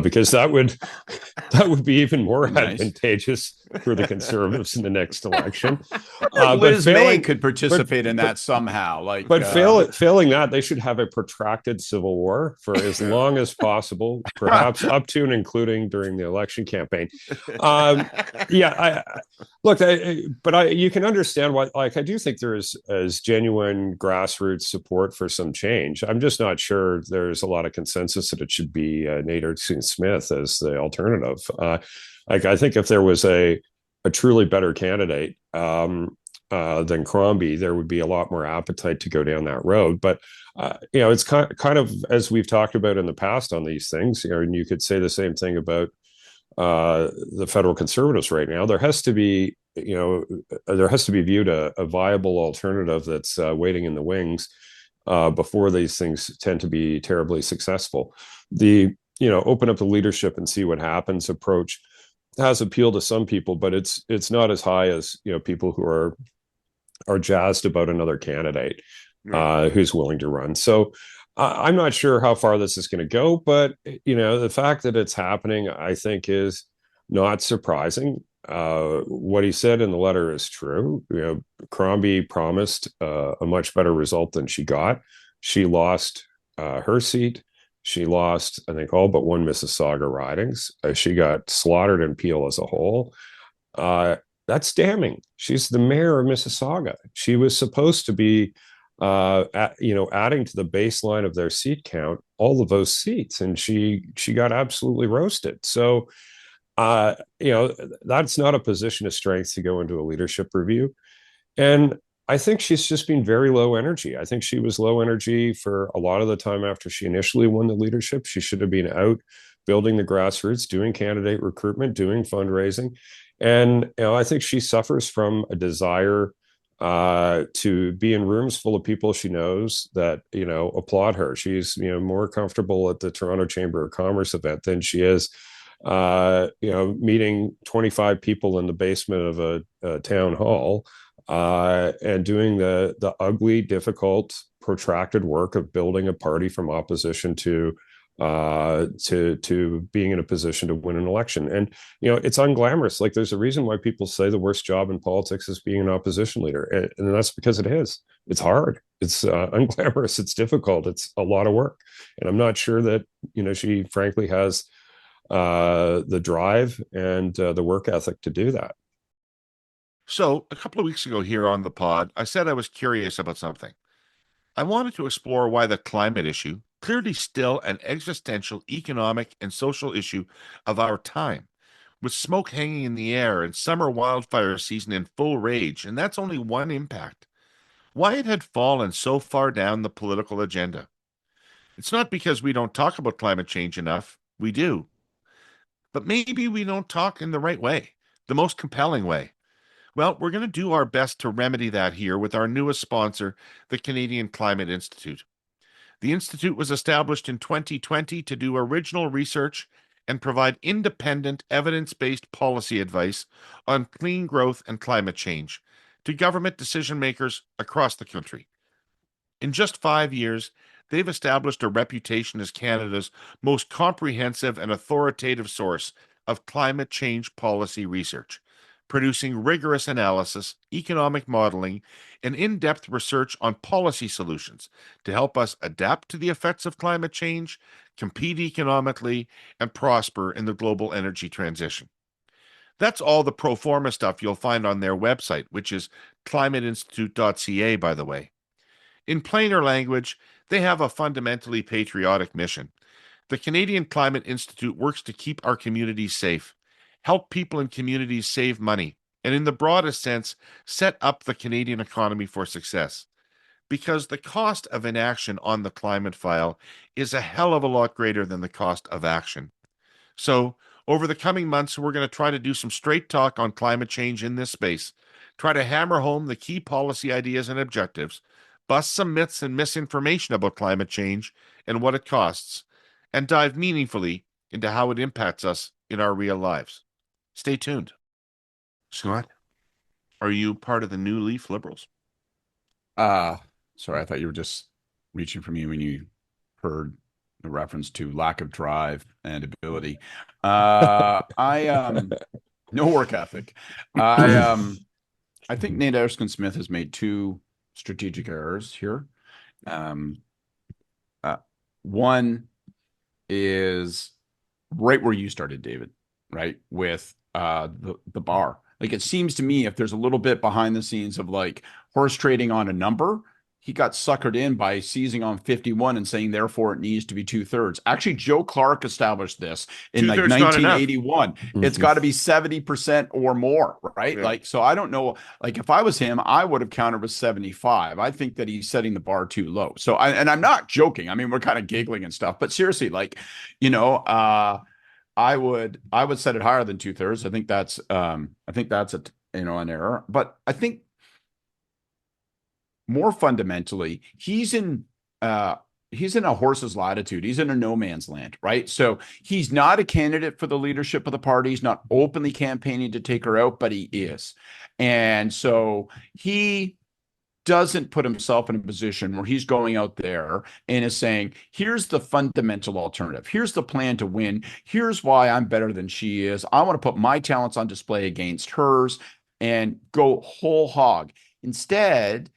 because that would be even more Nice. advantageous for the Conservatives in the next election. Like Liz May could but- participate in that somehow. Like, But failing that, they should have a protracted civil war for as long as possible, perhaps up to and including during the election campaign. Yeah, look, you can understand why. Like, I do think there is genuine grassroots support for some change. I'm just not sure there's a lot of consensus that it should be Nate Erskine Smith as the alternative. Like, I think if there was a truly better candidate than Crombie, there would be a lot more appetite to go down that road. But it's kind of as we've talked about in the past on these things. And you could say the same thing about the federal Conservatives right now. There has to be viewed a viable alternative that's waiting in the wings. before these things tend to be terribly successful. The open up the leadership and see what happens approach has appealed to some people, but it's not as high as people who are jazzed about another candidate who's willing to run. So I'm not sure how far this is going to go, but the fact that it's happening, I think, is not surprising. What he said in the letter is true. Crombie promised a much better result than she got. She lost her seat. She lost, I think, all but one Mississauga ridings. She got slaughtered in Peel as a whole. That's damning. She's the mayor of Mississauga. She was supposed to be, adding to the baseline of their seat count all of those seats, and she got absolutely roasted. So, that's not a position of strength to go into a leadership review. And I think she's just been very low energy. I think she was low energy for a lot of the time after she initially won the leadership. She should have been out building the grassroots, doing candidate recruitment, doing fundraising. And I think she suffers from a desire to be in rooms full of people she knows that applaud her. She's more comfortable at the Toronto Chamber of Commerce event than she is meeting 25 people in the basement of a town hall and doing the ugly, difficult, protracted work of building a party from opposition to being in a position to win an election. And it's unglamorous. Like, there's a reason why people say the worst job in politics is being an opposition leader, and that's because it is. It's hard. It's unglamorous. It's difficult. It's a lot of work, and I'm not sure that she frankly has the drive and the work ethic to do that. So, a couple of weeks ago here on the pod, I said I was curious about something. I wanted to explore why the climate issue, clearly still an existential economic and social issue of our time, with smoke hanging in the air and summer wildfire season in full rage, and that's only one impact, why it had fallen so far down the political agenda. It's not because we don't talk about climate change enough. We do. But maybe we don't talk in the right way, the most compelling way. Well, we're going to do our best to remedy that here with our newest sponsor, the Canadian Climate Institute. The Institute was established in 2020 to do original research and provide independent, evidence-based policy advice on clean growth and climate change to government decision makers across the country. In just 5 years, they've established a reputation as Canada's most comprehensive and authoritative source of climate change policy research, producing rigorous analysis, economic modeling, and in-depth research on policy solutions to help us adapt to the effects of climate change, compete economically, and prosper in the global energy transition. That's all the pro forma stuff you'll find on their website, which is climateinstitute.ca, by the way. In plainer language, they have a fundamentally patriotic mission. The Canadian Climate Institute works to keep our communities safe, help people in communities save money, and in the broadest sense, set up the Canadian economy for success. Because the cost of inaction on the climate file is a hell of a lot greater than the cost of action. So, over the coming months, we're going to try to do some straight talk on climate change in this space, try to hammer home the key policy ideas and objectives, bust some myths and misinformation about climate change and what it costs, and dive meaningfully into how it impacts us in our real lives. Stay tuned. Scott, are you part of the New Leaf Liberals? Sorry, I thought you were just reaching for me when you heard the reference to lack of drive and ability. No work ethic. I think Nate Erskine-Smith has made two strategic errors here. One is right where you started, David, right? With the bar. Like, it seems to me, if there's a little bit behind the scenes of like horse trading on a number, he got suckered in by seizing on 51 and saying, therefore, it needs to be 2/3. Actually, Joe Clark established this in like 1981. It's got to be 70% or more, right? Yeah. Like, so I don't know. Like, if I was him, I would have counted with 75. I think that he's setting the bar too low. So, and I'm not joking. I mean, we're kind of giggling and stuff, but seriously, like, I would set it higher than 2/3. I think that's an error. But I think more fundamentally, he's in he's in a horse's latitude. He's in a no man's land, right? So he's not a candidate for the leadership of the party. He's not openly campaigning to take her out, but he is. And so he doesn't put himself in a position where he's going out there and is saying, here's the fundamental alternative. Here's the plan to win. Here's why I'm better than she is. I want to put my talents on display against hers and go whole hog. Instead,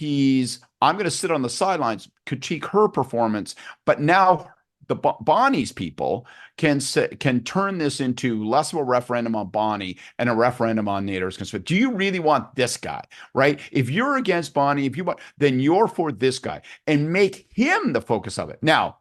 I'm going to sit on the sidelines, critique her performance, but now the Bonnie's people can turn this into less of a referendum on Bonnie and a referendum on Nader's consent. Do you really want this guy, right? If you're against Bonnie, then you're for this guy, and make him the focus of it. Now,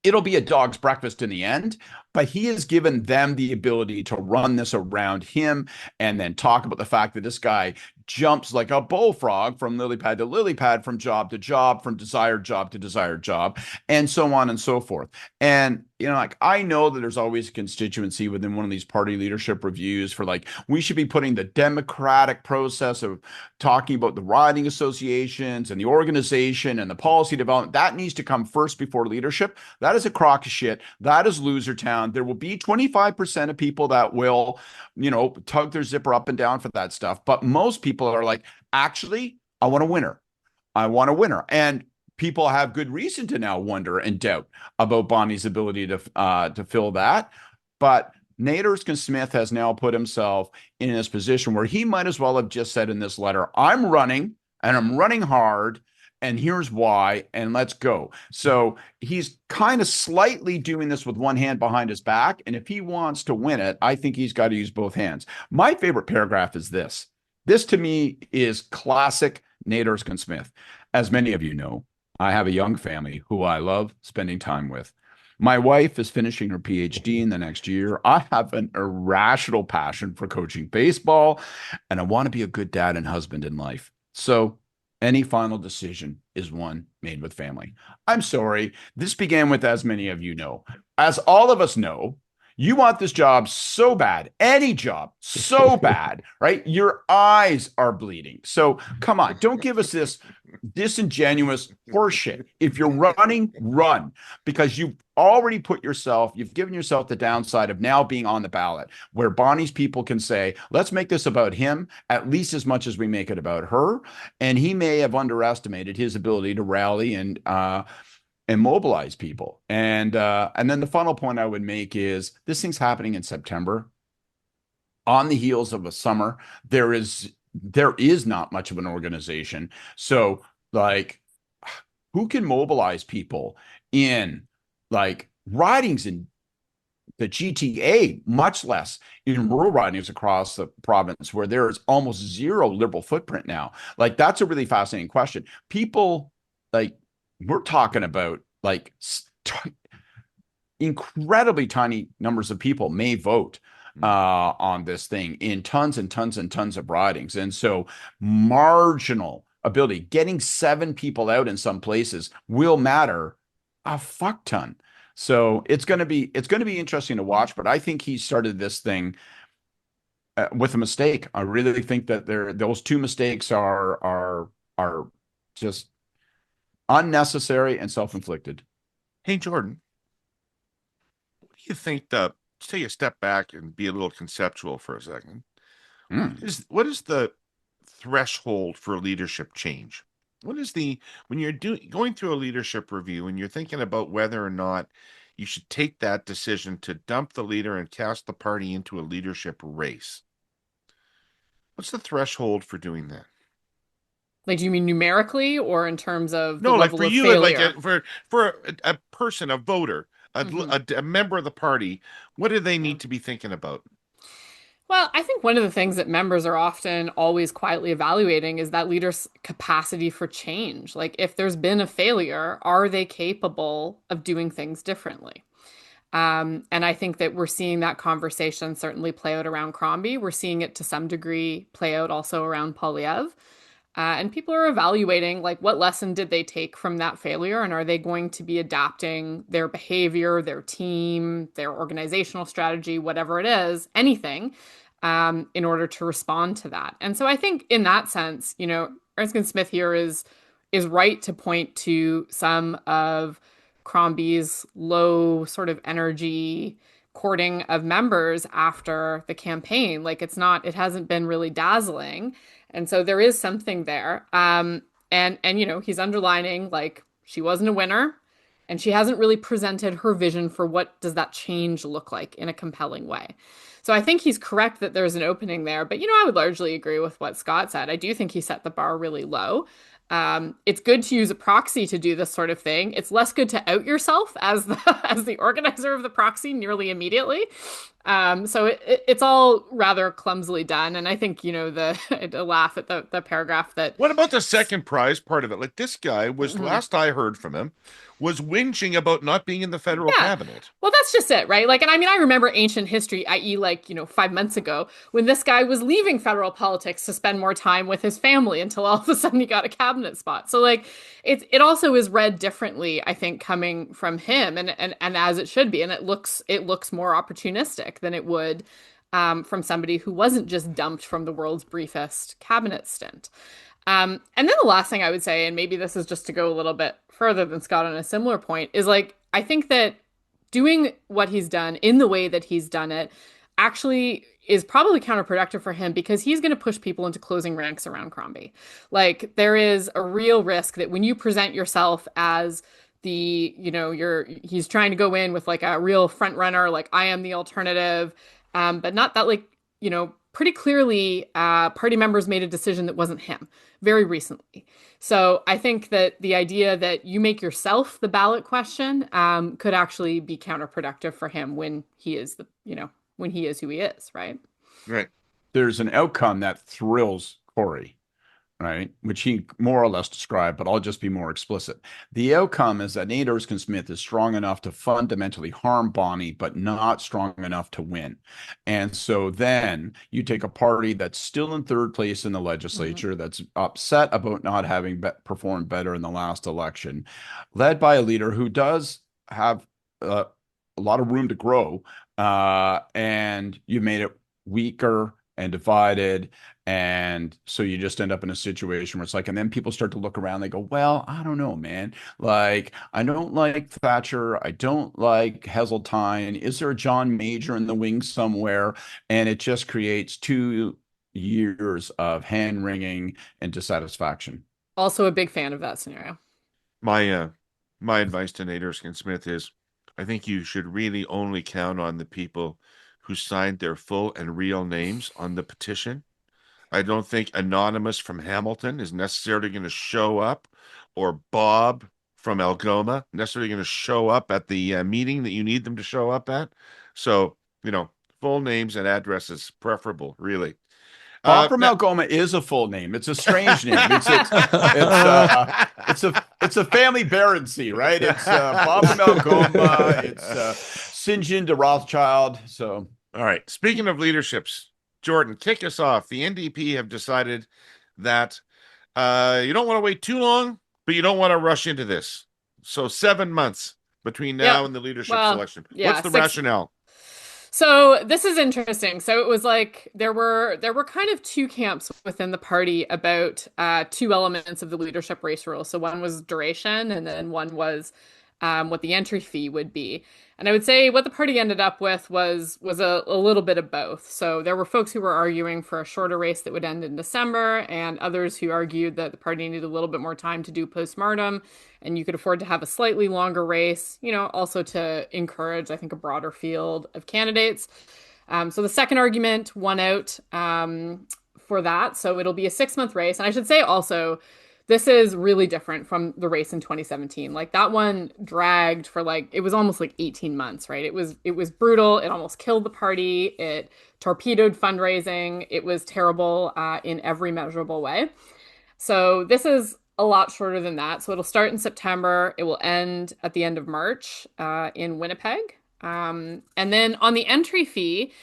it'll be a dog's breakfast in the end, but he has given them the ability to run this around him and then talk about the fact that this guy jumps like a bullfrog from lily pad to lily pad, from job to job, from desired job to desired job, and so on and so forth. And, like, I know that there's always a constituency within one of these party leadership reviews for, like, we should be putting the democratic process of talking about the riding associations and the organization and the policy development. That needs to come first before leadership. That is a crock of shit. That is loser town. There will be 25% of people that will, tug their zipper up and down for that stuff. But most people are like, actually, I want a winner. I want a winner. And people have good reason to now wonder and doubt about Bonnie's ability to fill that. But Nader Smith has now put himself in this position where he might as well have just said in this letter, I'm running and I'm running hard, and here's why, and let's go. So he's kind of slightly doing this with one hand behind his back. And if he wants to win it, I think he's got to use both hands. My favorite paragraph is this. This to me is classic Nader Smith. As many of you know, I have a young family who I love spending time with. My wife is finishing her PhD in the next year. I have an irrational passion for coaching baseball, and I want to be a good dad and husband in life. So any final decision is one made with family. I'm sorry. This began with, as many of you know, as all of us know, you want this job so bad, any job so bad, right? Your eyes are bleeding. So come on, don't give us this disingenuous horseshit. If you're running, run, because you've given yourself the downside of now being on the ballot, where Bonnie's people can say, let's make this about him at least as much as we make it about her. And he may have underestimated his ability to rally and mobilize people. And then the final point I would make is this thing's happening in September on the heels of a summer. There is not much of an organization. So, like, who can mobilize people in, like, ridings in the GTA, much less in rural ridings across the province where there is almost zero Liberal footprint now? Like, that's a really fascinating question. People, like, we're talking about, like, incredibly tiny numbers of people may vote on this thing in tons and tons and tons of ridings. And so marginal ability, getting 7 people out in some places will matter a fuck ton. So it's going to be interesting to watch, but I think he started this thing with a mistake. I really think that those 2 mistakes are just unnecessary and self-inflicted. Hey, Jordan, what do you think let's take a step back and be a little conceptual for a second. What is the threshold for leadership change? When you're going through a leadership review and you're thinking about whether or not you should take that decision to dump the leader and cast the party into a leadership race? What's the threshold for doing that? Like, do you mean numerically or in terms of the No, like level for of you, failure? like for a person, a voter, a member of the party, what do they need to be thinking about? Well, I think one of the things that members are often always quietly evaluating is that leader's capacity for change. Like, if there's been a failure, are they capable of doing things differently? And I think that we're seeing that conversation certainly play out around Crombie. We're seeing it to some degree play out also around Poilievre. And people are evaluating, like, what lesson did they take from that failure, and are they going to be adapting their behavior, their team, their organizational strategy, whatever it is, anything, in order to respond to that. And so I think in that sense, Erskine Smith here is is right to point to some of Crombie's low sort of energy courting of members after the campaign. Like it hasn't been really dazzling. And so there is something there. And he's underlining like she wasn't a winner and she hasn't really presented her vision for what does that change look like in a compelling way. So I think he's correct that there's an opening there, but I would largely agree with what Scott said. I do think he set the bar really low. It's good to use a proxy to do this sort of thing. It's less good to out yourself as the as the organizer of the proxy nearly immediately. So it's all rather clumsily done, and I think the laugh at the paragraph that. What about the second prize part of it? Like this guy was, last I heard from him, was whinging about not being in the federal cabinet. Well, that's just it, right? Like, and I mean, I remember ancient history, i.e., 5 months ago, when this guy was leaving federal politics to spend more time with his family until all of a sudden he got a cabinet spot. So, like, it also is read differently, I think, coming from him, and as it should be, and it looks more opportunistic than it would from somebody who wasn't just dumped from the world's briefest cabinet stint. And then the last thing I would say, and maybe this is just to go a little bit further than Scott on a similar point, is like, I think that doing what he's done in the way that he's done it actually is probably counterproductive for him because he's going to push people into closing ranks around Crombie. Like, there is a real risk that when you present yourself as he's trying to go in with like a real front runner, like I am the alternative, but not that pretty clearly party members made a decision that wasn't him very recently. So I think that the idea that you make yourself the ballot question could actually be counterproductive for him when he is when he is who he is, right? Right. There's an outcome that thrills Kory, right? Which he more or less described, but I'll just be more explicit. The outcome is that Nate Erskine-Smith is strong enough to fundamentally harm Bonnie, but not strong enough to win. And so then you take a party that's still in third place in the legislature, that's upset about not having performed better in the last election, led by a leader who does have a lot of room to grow, and you made it weaker and divided. And so you just end up in a situation where it's like, and then people start to look around, they go, well, I don't know, man. Like, I don't like Thatcher. I don't like Heseltine. Is there a John Major in the wings somewhere? And it just creates 2 years of hand wringing and dissatisfaction. Also a big fan of that scenario. My advice to Nate Erskine-Smith is, I think you should really only count on the people who signed their full and real names on the petition. I don't think Anonymous from Hamilton is necessarily going to show up, or Bob from Algoma necessarily going to show up at the meeting that you need them to show up at. So, full names and addresses preferable, really. Bob from Algoma is a full name. It's a strange name. It's a family baroncy, right? It's Bob from Algoma. It's St. John de Rothschild. So, all right. Speaking of leaderships, Jordan, kick us off. The NDP have decided that you don't want to wait too long, but you don't want to rush into this. So 7 months between now and the leadership selection. What's the rationale? So this is interesting. So it was like there were kind of two camps within the party about two elements of the leadership race rule. So one was duration, and then one was what the entry fee would be. And I would say what the party ended up with was a little bit of both. So there were folks who were arguing for a shorter race that would end in December, and others who argued that the party needed a little bit more time to do postmortem, and you could afford to have a slightly longer race, also to encourage, I think, a broader field of candidates. So the second argument won out for that. So it'll be a 6-month race. And I should say also, this is really different from the race in 2017. Like that one dragged for it was almost 18 months, right? It was brutal. It almost killed the party. It torpedoed fundraising. It was terrible in every measurable way. So this is a lot shorter than that. So it'll start in September. It will end at the end of March in Winnipeg. And then on the entry fee,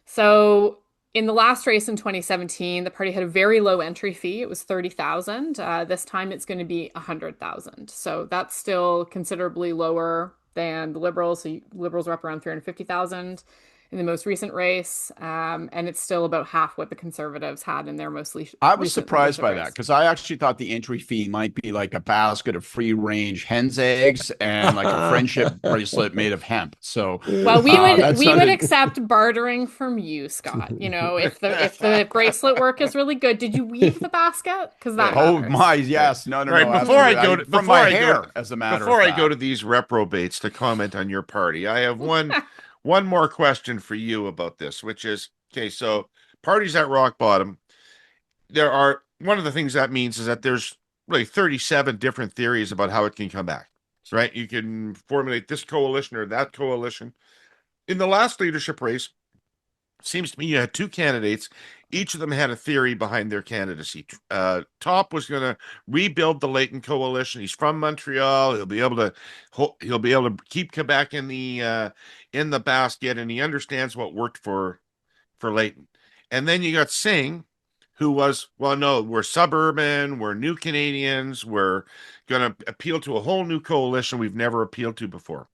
so in the last race in 2017, the party had a very low entry fee. It was $30,000. This time it's going to be $100,000. So that's still considerably lower than the Liberals. So Liberals are up around $350,000. in the most recent race, and it's still about half what the Conservatives had in their most I was recent surprised leadership by race. that because I actually thought the entry fee might be like a basket of free range hen's eggs and like a friendship bracelet made of hemp. So Well, that we would sounded. accept bartering from you, Scott. You know, if the bracelet work is really good, did you weave the basket? Because that Oh matters. my, yes, no, no, All right, no, absolutely. From my before hair, as a matter of I go to fact. these reprobates to comment on your party, I have one more question for you about this, which is okay. So parties at rock bottom, there are one of the things that means is that there's really 37 different theories about how it can come back, right? You can formulate this coalition or that coalition. In the last leadership race, seems to me you had two candidates. Each of them had a theory behind their candidacy. Top was going to rebuild the Leighton coalition. He's from Montreal. He'll be able to keep Quebec in the basket, and he understands what worked for Leighton. And then you got Singh, who was, well, no, we're suburban, we're new Canadians, we're going to appeal to a whole new coalition we've never appealed to before.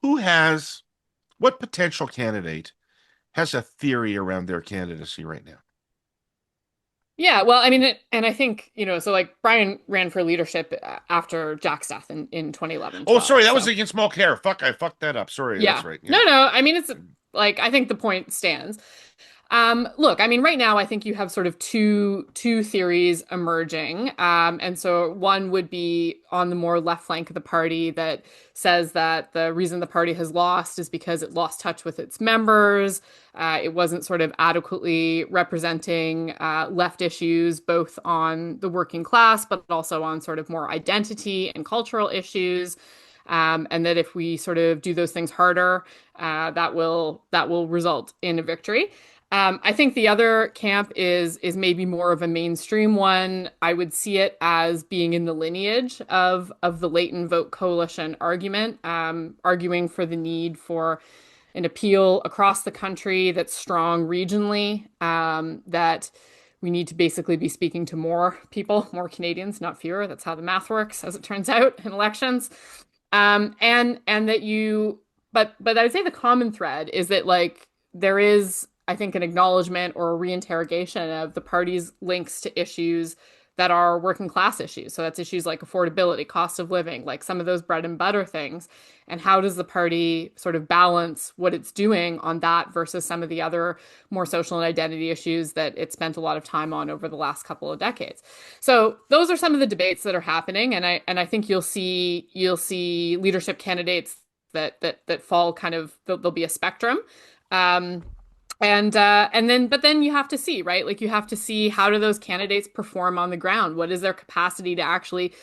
What potential candidate has a theory around their candidacy right now? Yeah, well, I mean, and I think, so like Brian ran for leadership after Jack's death in 2011, Oh, sorry, that was so. against Mulcair. I fucked that up. Sorry, Yeah. that's right. Yeah. No, I mean, it's like, I think the point stands. Look, I mean, right now, I think you have sort of two theories emerging. And so one would be on the more left flank of the party that says that the reason the party has lost is because it lost touch with its members. It wasn't sort of adequately representing left issues, both on the working class, but also on sort of more identity and cultural issues. And that if we sort of do those things harder, that will result in a victory. I think the other camp is maybe more of a mainstream one. I would see it as being in the lineage of the latent vote coalition argument, arguing for the need for an appeal across the country that's strong regionally, that we need to basically be speaking to more people, more Canadians, not fewer. That's how the math works, as it turns out, in elections. And that but I would say the common thread is that like there is, I think, an acknowledgement or a reinterrogation of the party's links to issues that are working class issues. So that's issues like affordability, cost of living, like some of those bread and butter things. And how does the party sort of balance what it's doing on that versus some of the other more social and identity issues that it spent a lot of time on over the last couple of decades? So those are some of the debates that are happening, and I think you'll see leadership candidates that fall kind of, there'll be a spectrum. But then you have to see, right? Like you have to see, how do those candidates perform on the ground? What is their capacity to actually,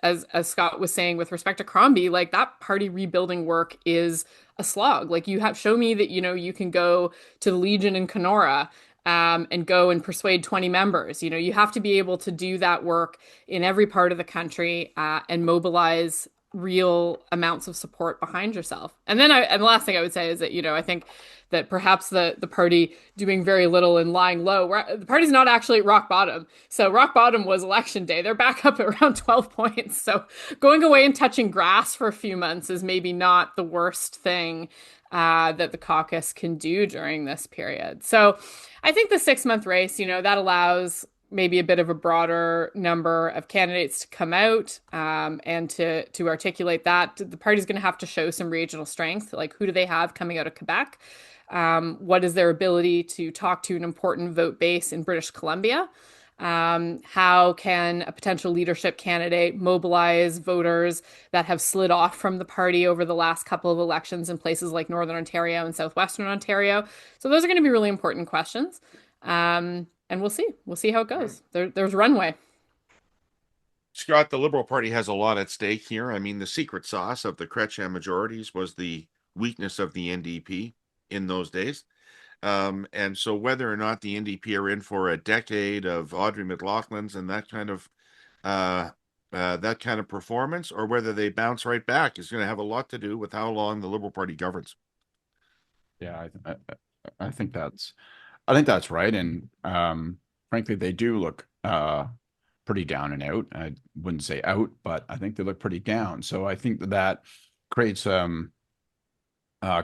as Scott was saying with respect to Crombie, like that party rebuilding work is a slog. Like you have show me that, you can go to the Legion in Kenora and go and persuade 20 members. You have to be able to do that work in every part of the country and mobilize real amounts of support behind yourself. And the last thing I would say is that, I think that perhaps the party doing very little and lying low, the party's not actually at rock bottom. So rock bottom was election day. They're back up at around 12 points. So going away and touching grass for a few months is maybe not the worst thing that the caucus can do during this period. So I think the 6-month race, that allows maybe a bit of a broader number of candidates to come out and to articulate that. The party's going to have to show some regional strength. Like, who do they have coming out of Quebec? What is their ability to talk to an important vote base in British Columbia? How can a potential leadership candidate mobilize voters that have slid off from the party over the last couple of elections in places like Northern Ontario and Southwestern Ontario? So those are going to be really important questions. And we'll see how it goes. There's runway. Scott, the Liberal Party has a lot at stake here. I mean, the secret sauce of the Chrétien majorities was the weakness of the NDP in those days. And so whether or not the NDP are in for a decade of Audrey McLaughlin's and that kind of performance, or whether they bounce right back, is going to have a lot to do with how long the Liberal Party governs. Yeah, I think that's right. And frankly, they do look pretty down and out. I wouldn't say out, but I think they look pretty down. So I think that creates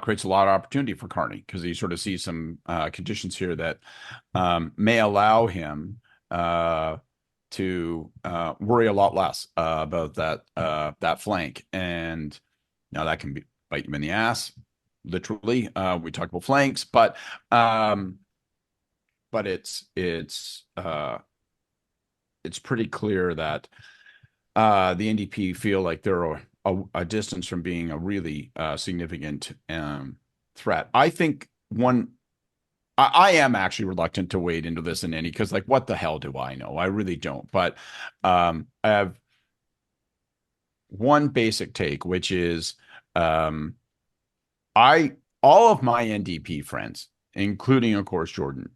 creates a lot of opportunity for Carney because you sort of see some conditions here that may allow him to worry a lot less about that flank, and now that can bite you in the ass, literally. We talk about flanks, but it's pretty clear that the NDP feel like they're a distance from being a really significant threat. I think I am actually reluctant to wade into this in any, because like, what the hell do I know? I really don't. But I have one basic take, which is all of my NDP friends, including of course Jordan,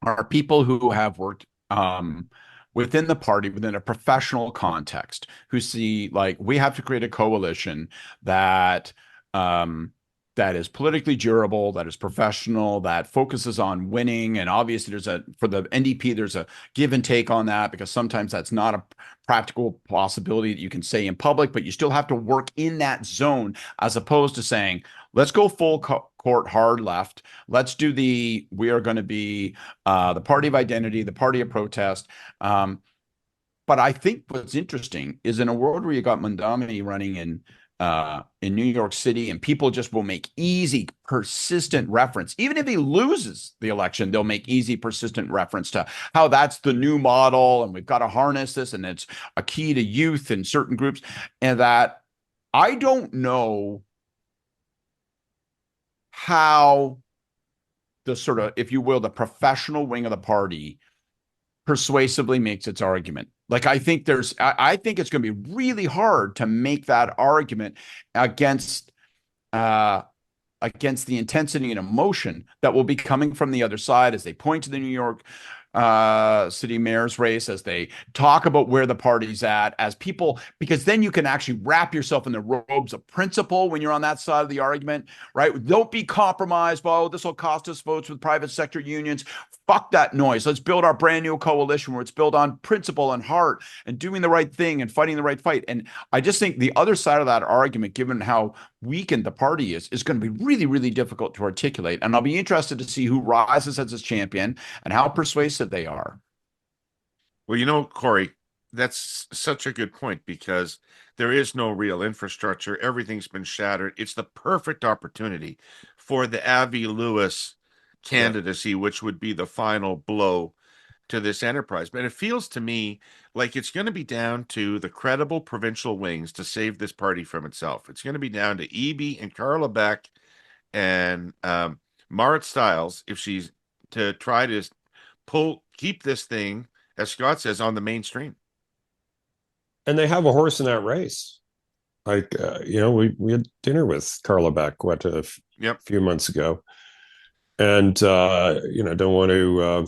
are people who have worked within the party, within a professional context, who see like we have to create a coalition that that is politically durable, that is professional, that focuses on winning. And obviously for the NDP, there's a give and take on that, because sometimes that's not a practical possibility that you can say in public, but you still have to work in that zone, as opposed to saying, let's go full court hard left. Let's do we are going to be the party of identity, the party of protest. But I think what's interesting is, in a world where you got Mandami running in New York City, and people just will make easy, persistent reference. Even if he loses the election, they'll make easy, persistent reference to how that's the new model, and we've got to harness this, and it's a key to youth in certain groups. And that I don't know how the sort of, if you will, the professional wing of the party persuasively makes its argument. Like, I think I think it's going to be really hard to make that argument against the intensity and emotion that will be coming from the other side as they point to the New York City mayor's race, as they talk about where the party's at, as people, because then you can actually wrap yourself in the robes of principle when you're on that side of the argument, right? Don't be compromised. Oh, this will cost us votes with private sector unions. Fuck that noise. Let's build our brand new coalition where it's built on principle and heart and doing the right thing and fighting the right fight. And I just think the other side of that argument, given how weakened the party is going to be really, really difficult to articulate. And I'll be interested to see who rises as its champion and how persuasive they are. Well, Kory, that's such a good point, because there is no real infrastructure. Everything's been shattered. It's the perfect opportunity for the Avi Lewis candidacy, which would be the final blow to this enterprise. But it feels to me like it's going to be down to the credible provincial wings to save this party from itself. It's going to be down to Eby and Carla Beck and Marit Stiles, if she's to try to keep this thing, as Scott says, on the mainstream. And they have a horse in that race. Like, we had dinner with Carla Beck, a few months ago. And, don't want to,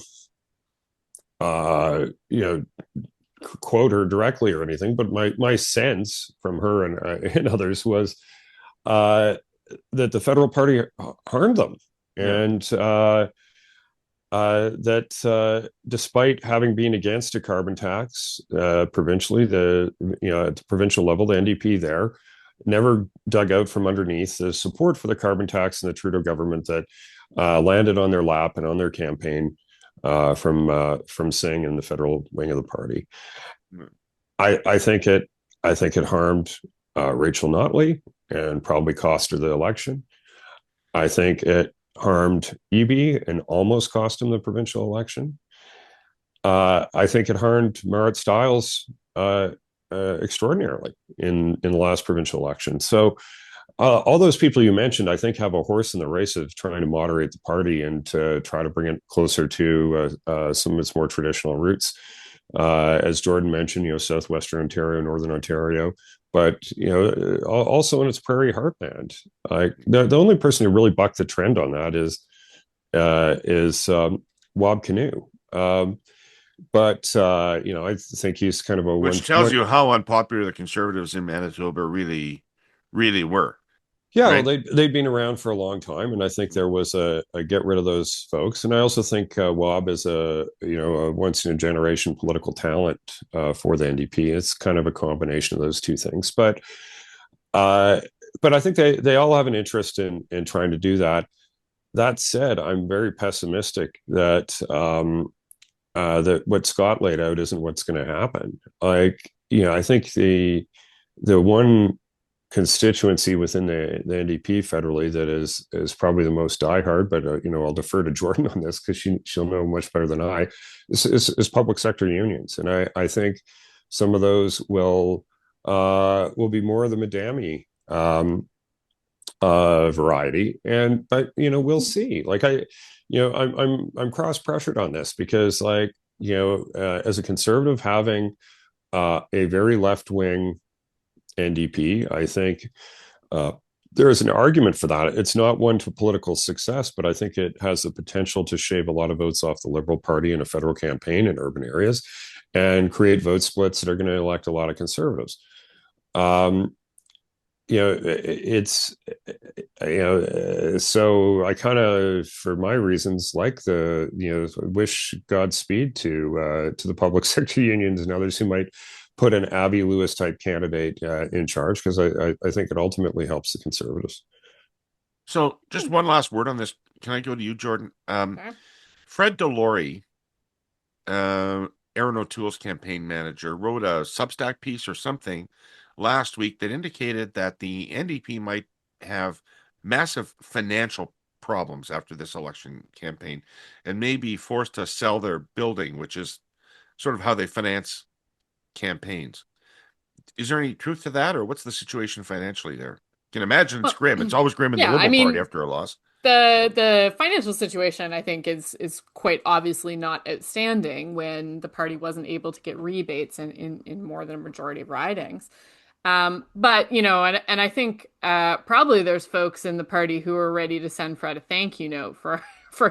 quote her directly or anything, but my sense from her and others was that the federal party harmed them. And that despite having been against a carbon tax provincially, at the provincial level, the NDP there never dug out from underneath the support for the carbon tax and the Trudeau government that landed on their lap and on their campaign from Singh and the federal wing of the party. I think it harmed Rachel Notley and probably cost her the election. I think it harmed Eby and almost cost him the provincial election. I think it harmed Marit Stiles extraordinarily in the last provincial election. So all those people you mentioned, I think, have a horse in the race of trying to moderate the party and to try to bring it closer to some of its more traditional roots. As Jordan mentioned, southwestern Ontario, northern Ontario, but also in its prairie heartland. The only person who really bucked the trend on that is Wab Kinew. But I think he's kind of which tells you how unpopular the Conservatives in Manitoba really, really were. Yeah, right? Well, they'd been around for a long time, and I think there was a get rid of those folks. And I also think Wab is a once in a generation political talent for the NDP. It's kind of a combination of those two things. But but I think they all have an interest in trying to do that. That said, I'm very pessimistic that that what Scott laid out isn't what's going to happen. Like, I think the one constituency within the NDP federally that is probably the most diehard, but I'll defer to Jordan on this because she'll know much better than I. Is public sector unions, and I think some of those will be more of the Madame variety, but we'll see. Like I'm cross pressured on this because as a conservative having a very left wing NDP, I think there is an argument for that. It's not one to political success, but I think it has the potential to shave a lot of votes off the Liberal Party in a federal campaign in urban areas and create vote splits that are going to elect a lot of conservatives. It's so I kind of, for my reasons, like wish Godspeed to the public sector unions and others who might put an Abby Lewis type candidate in charge, because I think it ultimately helps the conservatives. So just one last word on this. Can I go to you, Jordan? Okay. Fred Delory, Aaron O'Toole's campaign manager, wrote a Substack piece or something last week that indicated that the NDP might have massive financial problems after this election campaign and may be forced to sell their building, which is sort of how they finance campaigns. Is there any truth to that, or what's the situation financially there? You can imagine it's grim. It's always grim in the Liberal Party after a loss. The financial situation, I think, is quite obviously not outstanding when the party wasn't able to get rebates in more than a majority of ridings. But and I think probably there's folks in the party who are ready to send Fred a thank you note for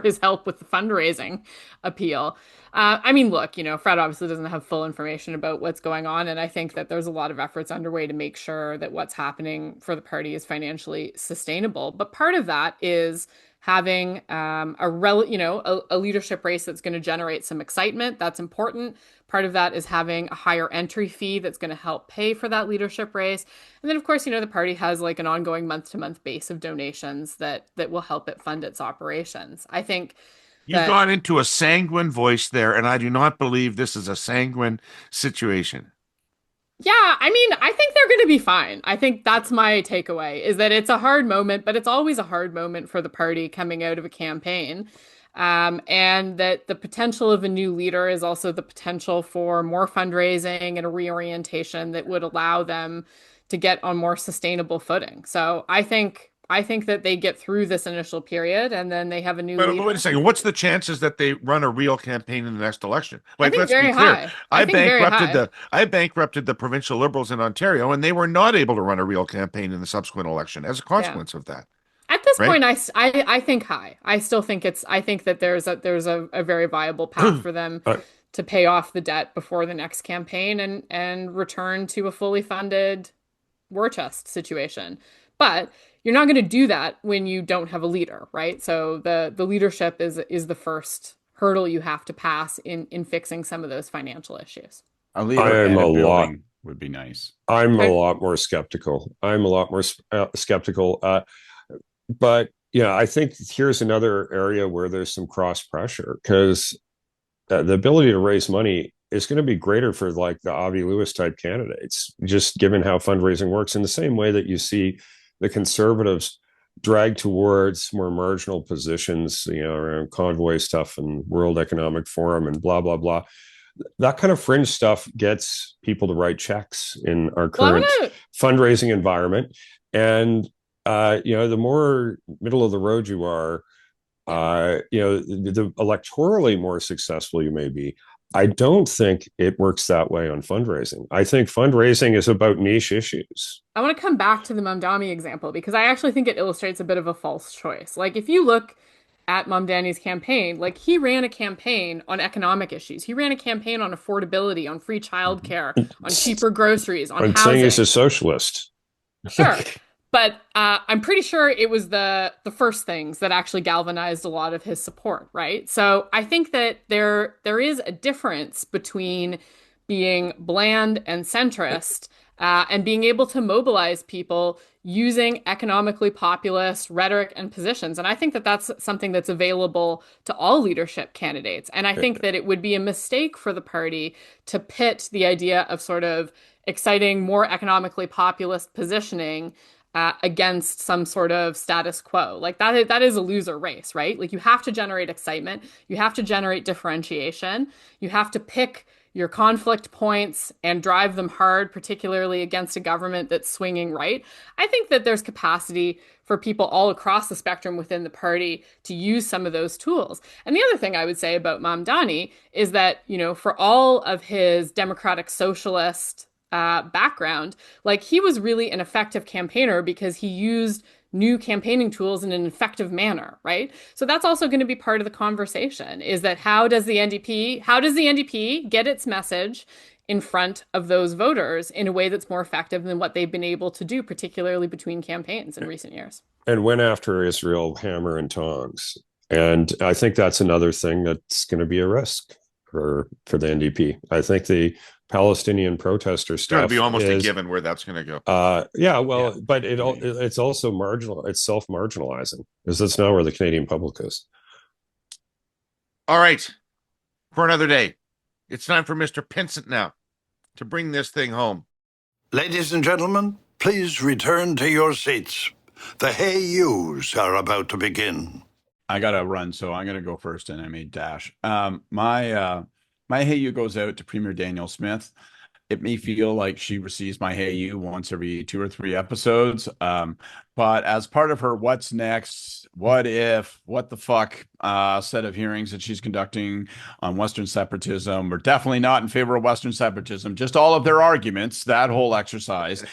his help with the fundraising appeal. I mean, look, Fred obviously doesn't have full information about what's going on, and I think that there's a lot of efforts underway to make sure that what's happening for the party is financially sustainable. But part of that is having a leadership race that's going to generate some excitement. That's important. Part of that is having a higher entry fee that's going to help pay for that leadership race. And then, of course, the party has like an ongoing month-to-month base of donations that will help it fund its operations. I think you've gone into a sanguine voice there, and I do not believe this is a sanguine situation. Yeah, I mean, I think they're going to be fine. I think that's my takeaway, is that it's a hard moment, but it's always a hard moment for the party coming out of a campaign. And that the potential of a new leader is also the potential for more fundraising and a reorientation that would allow them to get on more sustainable footing. So I think that they get through this initial period and then they have a new leader. Wait a second. What's the chances that they run a real campaign in the next election? Like, let's be clear. High. I bankrupted the provincial Liberals in Ontario, and they were not able to run a real campaign in the subsequent election as a consequence of that. At this point, I think high. I still think I think that there's a very viable path for them to pay off the debt before the next campaign and return to a fully funded war chest situation. But you're not going to do that when you don't have a leader, right? So the leadership is the first hurdle you have to pass in fixing some of those financial issues. A leader and a building would be nice. I'm a lot more skeptical. But I think here's another area where there's some cross pressure, because the ability to raise money is going to be greater for like the Avi Lewis type candidates, just given how fundraising works, in the same way that you see the conservatives drag towards more marginal positions, around convoy stuff and World Economic Forum and blah, blah, blah. That kind of fringe stuff gets people to write checks in our current fundraising environment. And the more middle of the road you are, the electorally more successful you may be. I don't think it works that way on fundraising. I think fundraising is about niche issues. I want to come back to the Mamdani example because I actually think it illustrates a bit of a false choice. Like, if you look at Mamdani's campaign, like, he ran a campaign on economic issues. He ran a campaign on affordability, on free childcare, on cheaper groceries, on housing. Saying he's a socialist. Sure. But I'm pretty sure it was the first things that actually galvanized a lot of his support, right? So I think that there is a difference between being bland and centrist and being able to mobilize people using economically populist rhetoric and positions. And I think that that's something that's available to all leadership candidates. And I think that it would be a mistake for the party to pit the idea of sort of exciting, more economically populist positioning against some sort of status quo. Like that is a loser race, right? Like you have to generate excitement, you have to generate differentiation, you have to pick your conflict points and drive them hard, particularly against a government that's swinging right. I think that there's capacity for people all across the spectrum within the party to use some of those tools. And the other thing I would say about Mamdani is that, for all of his democratic socialist background, like he was really an effective campaigner because he used new campaigning tools in an effective manner, right? So that's also going to be part of the conversation is that how does the NDP get its message in front of those voters in a way that's more effective than what they've been able to do, particularly between campaigns in recent years? And went after Israel hammer and tongs. And I think that's another thing that's going to be a risk for the NDP. I think the Palestinian protester stuff It's going to be almost a given where that's going to go. But it's also marginal. It's self-marginalizing because that's not where the Canadian public is. All right, for another day, it's time for Mr. Pinsent now to bring this thing home. Ladies and gentlemen, please return to your seats. The Hey Yous are about to begin. I got to run, so I'm going to go first, and I may dash. My Hey You goes out to Premier Danielle Smith. It may feel like she receives my Hey You once every 2 or 3 episodes. But as part of her what's next, what if, what the fuck set of hearings that she's conducting on Western separatism, we're definitely not in favor of Western separatism, just all of their arguments, that whole exercise.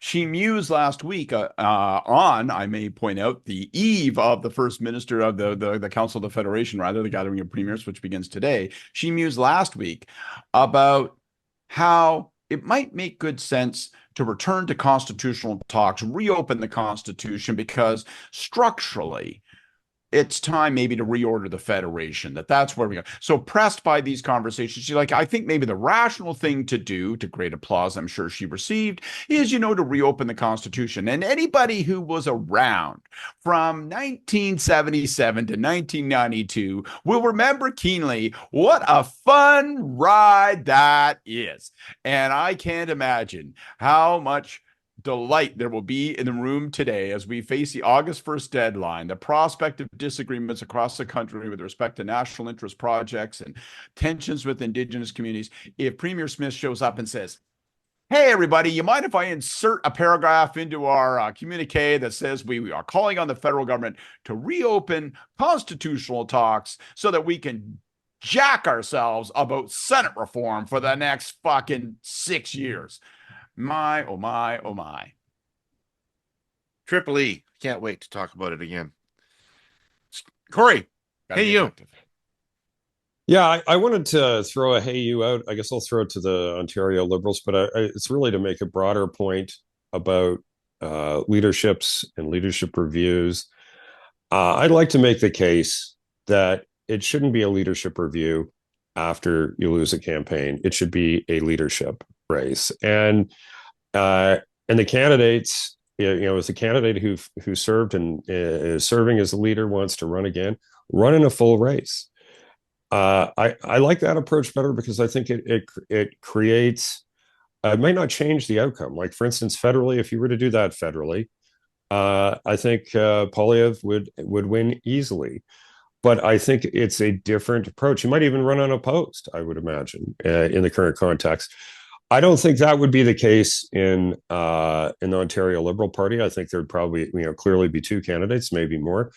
She mused last week on, I may point out, the eve of the first minister of the Council of the Federation, rather, the gathering of premiers, which begins today. She mused last week about how it might make good sense to return to constitutional talks, reopen the Constitution, because structurally, it's time maybe to reorder the Federation, that's where we go. So pressed by these conversations, she's like, I think maybe the rational thing to do, to great applause I'm sure she received, is, to reopen the Constitution. And anybody who was around from 1977 to 1992 will remember keenly what a fun ride that is. And I can't imagine how much delight there will be in the room today as we face the August 1st deadline, the prospect of disagreements across the country with respect to national interest projects and tensions with Indigenous communities. If Premier Smith shows up and says, hey, everybody, you mind if I insert a paragraph into our communique that says we are calling on the federal government to reopen constitutional talks so that we can jack ourselves about Senate reform for the next fucking 6 years. My, oh my, oh my. Triple E. Can't wait to talk about it again. Kory, hey you. Yeah, I wanted to throw a hey you out. I guess I'll throw it to the Ontario Liberals, but it's really to make a broader point about leaderships and leadership reviews. I'd like to make the case that it shouldn't be a leadership review after you lose a campaign. It should be a leadership race. And the candidates, as a candidate who served and is serving as a leader, wants to run again, run in a full race. I like that approach better because I think it creates, it might not change the outcome. Like, for instance, federally, if you were to do that federally, I think Poilievre would win easily. But I think it's a different approach. You might even run unopposed, I would imagine, in the current context. I don't think that would be the case in the Ontario Liberal Party. I think there'd probably, clearly be 2 candidates, maybe more.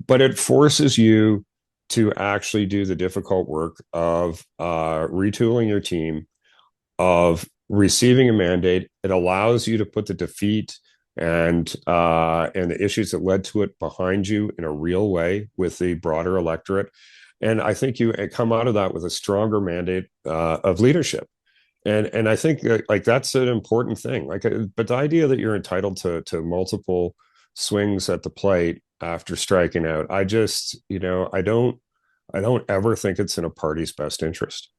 But it forces you to actually do the difficult work of retooling your team, of receiving a mandate. It allows you to put the defeat and the issues that led to it behind you in a real way with the broader electorate. And I think you come out of that with a stronger mandate of leadership. And I think that's an important thing. But the idea that you're entitled to multiple swings at the plate after striking out, I just, I don't ever think it's in a party's best interest.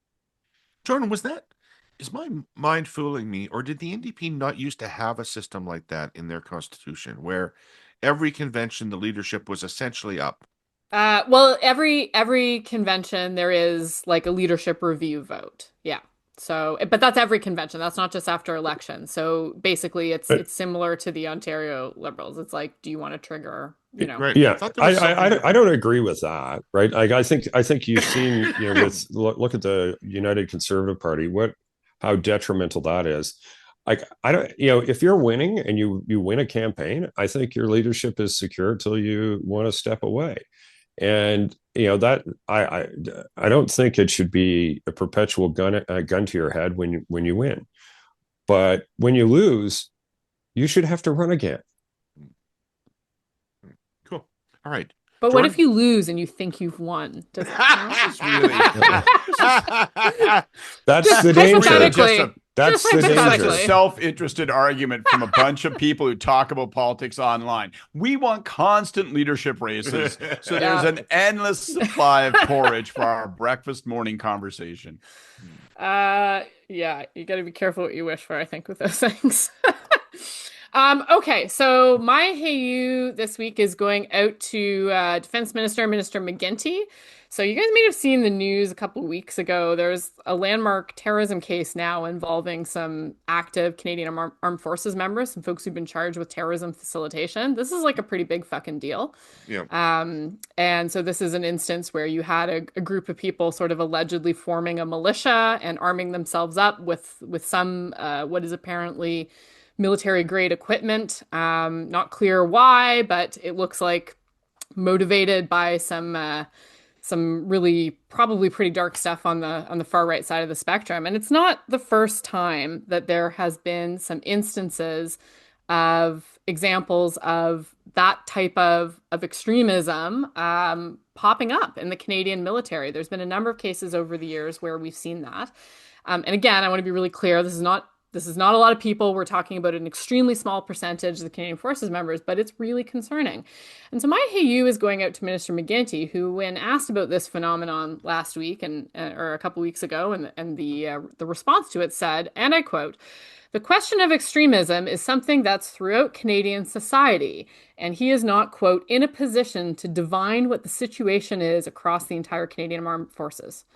Jordan, was that Is my mind fooling me, or did the NDP not used to have a system like that in their constitution, where every convention the leadership was essentially up? Well, every convention there is like a leadership review vote. Yeah. So, but that's every convention. That's not just after election. So basically, it's similar to the Ontario Liberals. It's like, do you want to trigger, Right. Yeah, thought there was something I don't agree with that, right? Like, I think you've seen, with look at the United Conservative Party, how detrimental that is. Like, I don't, if you're winning and you win a campaign, I think your leadership is secure till you want to step away. And that I don't think it should be a perpetual gun to your head when you win, but when you lose, you should have to run again. Cool. All right. But Jordan? what if you lose and you think you've won? Does it count? That's the danger. Hypothetically. That's the danger. Such a self-interested argument from a bunch of people who talk about politics online. We want constant leadership races, so there's an endless supply of porridge for our breakfast morning conversation. Yeah, you got to be careful what you wish for, I think, with those things. Okay, so my Hey You this week is going out to Defense Minister McGuinty. So you guys may have seen the news a couple of weeks ago. There's a landmark terrorism case now involving some active Canadian Armed Forces members, some folks who've been charged with terrorism facilitation. This is like a pretty big fucking deal. Yeah. And so this is an instance where you had a group of people sort of allegedly forming a militia and arming themselves up with some what is apparently military grade equipment. Not clear why, but it looks like motivated by some really probably pretty dark stuff on the far right side of the spectrum. And it's not the first time that there has been some instances of examples of that type of extremism popping up in the Canadian military. There's been a number of cases over the years where we've seen that. And again, I want to be really clear, this is not a lot of people. We're talking about an extremely small percentage of the Canadian Forces members, but it's really concerning. And so my Hey You is going out to Minister McGuinty, who, when asked about this phenomenon last week or a couple weeks ago, and the response to it said, and I quote, "The question of extremism is something that's throughout Canadian society, and he is not, quote, in a position to divine what the situation is across the entire Canadian Armed Forces."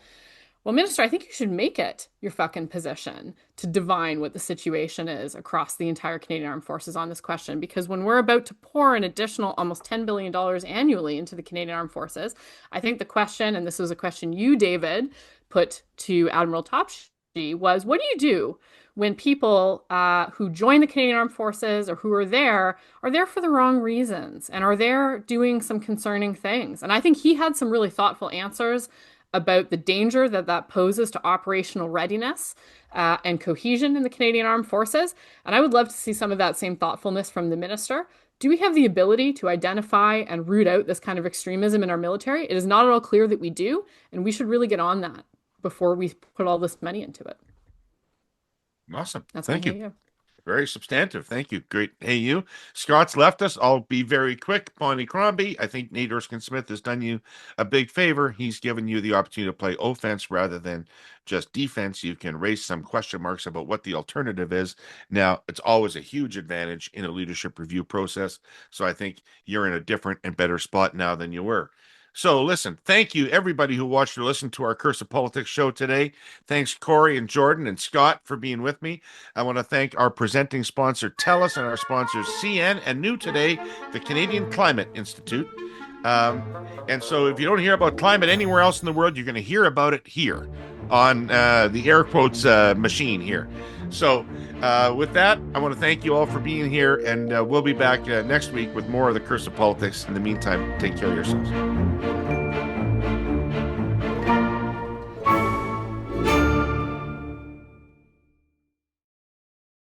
Well, Minister, I think you should make it your fucking position to divine what the situation is across the entire Canadian Armed Forces on this question, because when we're about to pour an additional almost $10 billion annually into the Canadian Armed Forces, I think the question, and this was a question you, David, put to Admiral Topshee, was what do you do when people who join the Canadian Armed Forces or who are there for the wrong reasons and are there doing some concerning things? And I think he had some really thoughtful answers about the danger that poses to operational readiness and cohesion in the Canadian Armed Forces. And I would love to see some of that same thoughtfulness from the minister. Do we have the ability to identify and root out this kind of extremism in our military? It is not at all clear that we do, and we should really get on that before we put all this money into it. Awesome. That's Thank my you. Hey You. Very substantive. Thank you. Great. Hey, you. Scott's left us. I'll be very quick. Bonnie Crombie, I think Nate Erskine-Smith has done you a big favor. He's given you the opportunity to play offense rather than just defense. You can raise some question marks about what the alternative is. Now, it's always a huge advantage in a leadership review process. So I think you're in a different and better spot now than you were. So listen, thank you everybody who watched or listened to our Curse of Politics show today. Thanks Kory and Jordan and Scott for being with me. I want to thank our presenting sponsor TELUS and our sponsors CN and new today, the Canadian Climate Institute. And so if you don't hear about climate anywhere else in the world, you're going to hear about it here on the air quotes machine here. So with that, I want to thank you all for being here, and we'll be back next week with more of the Curse of Politics. In the meantime, take care of yourselves.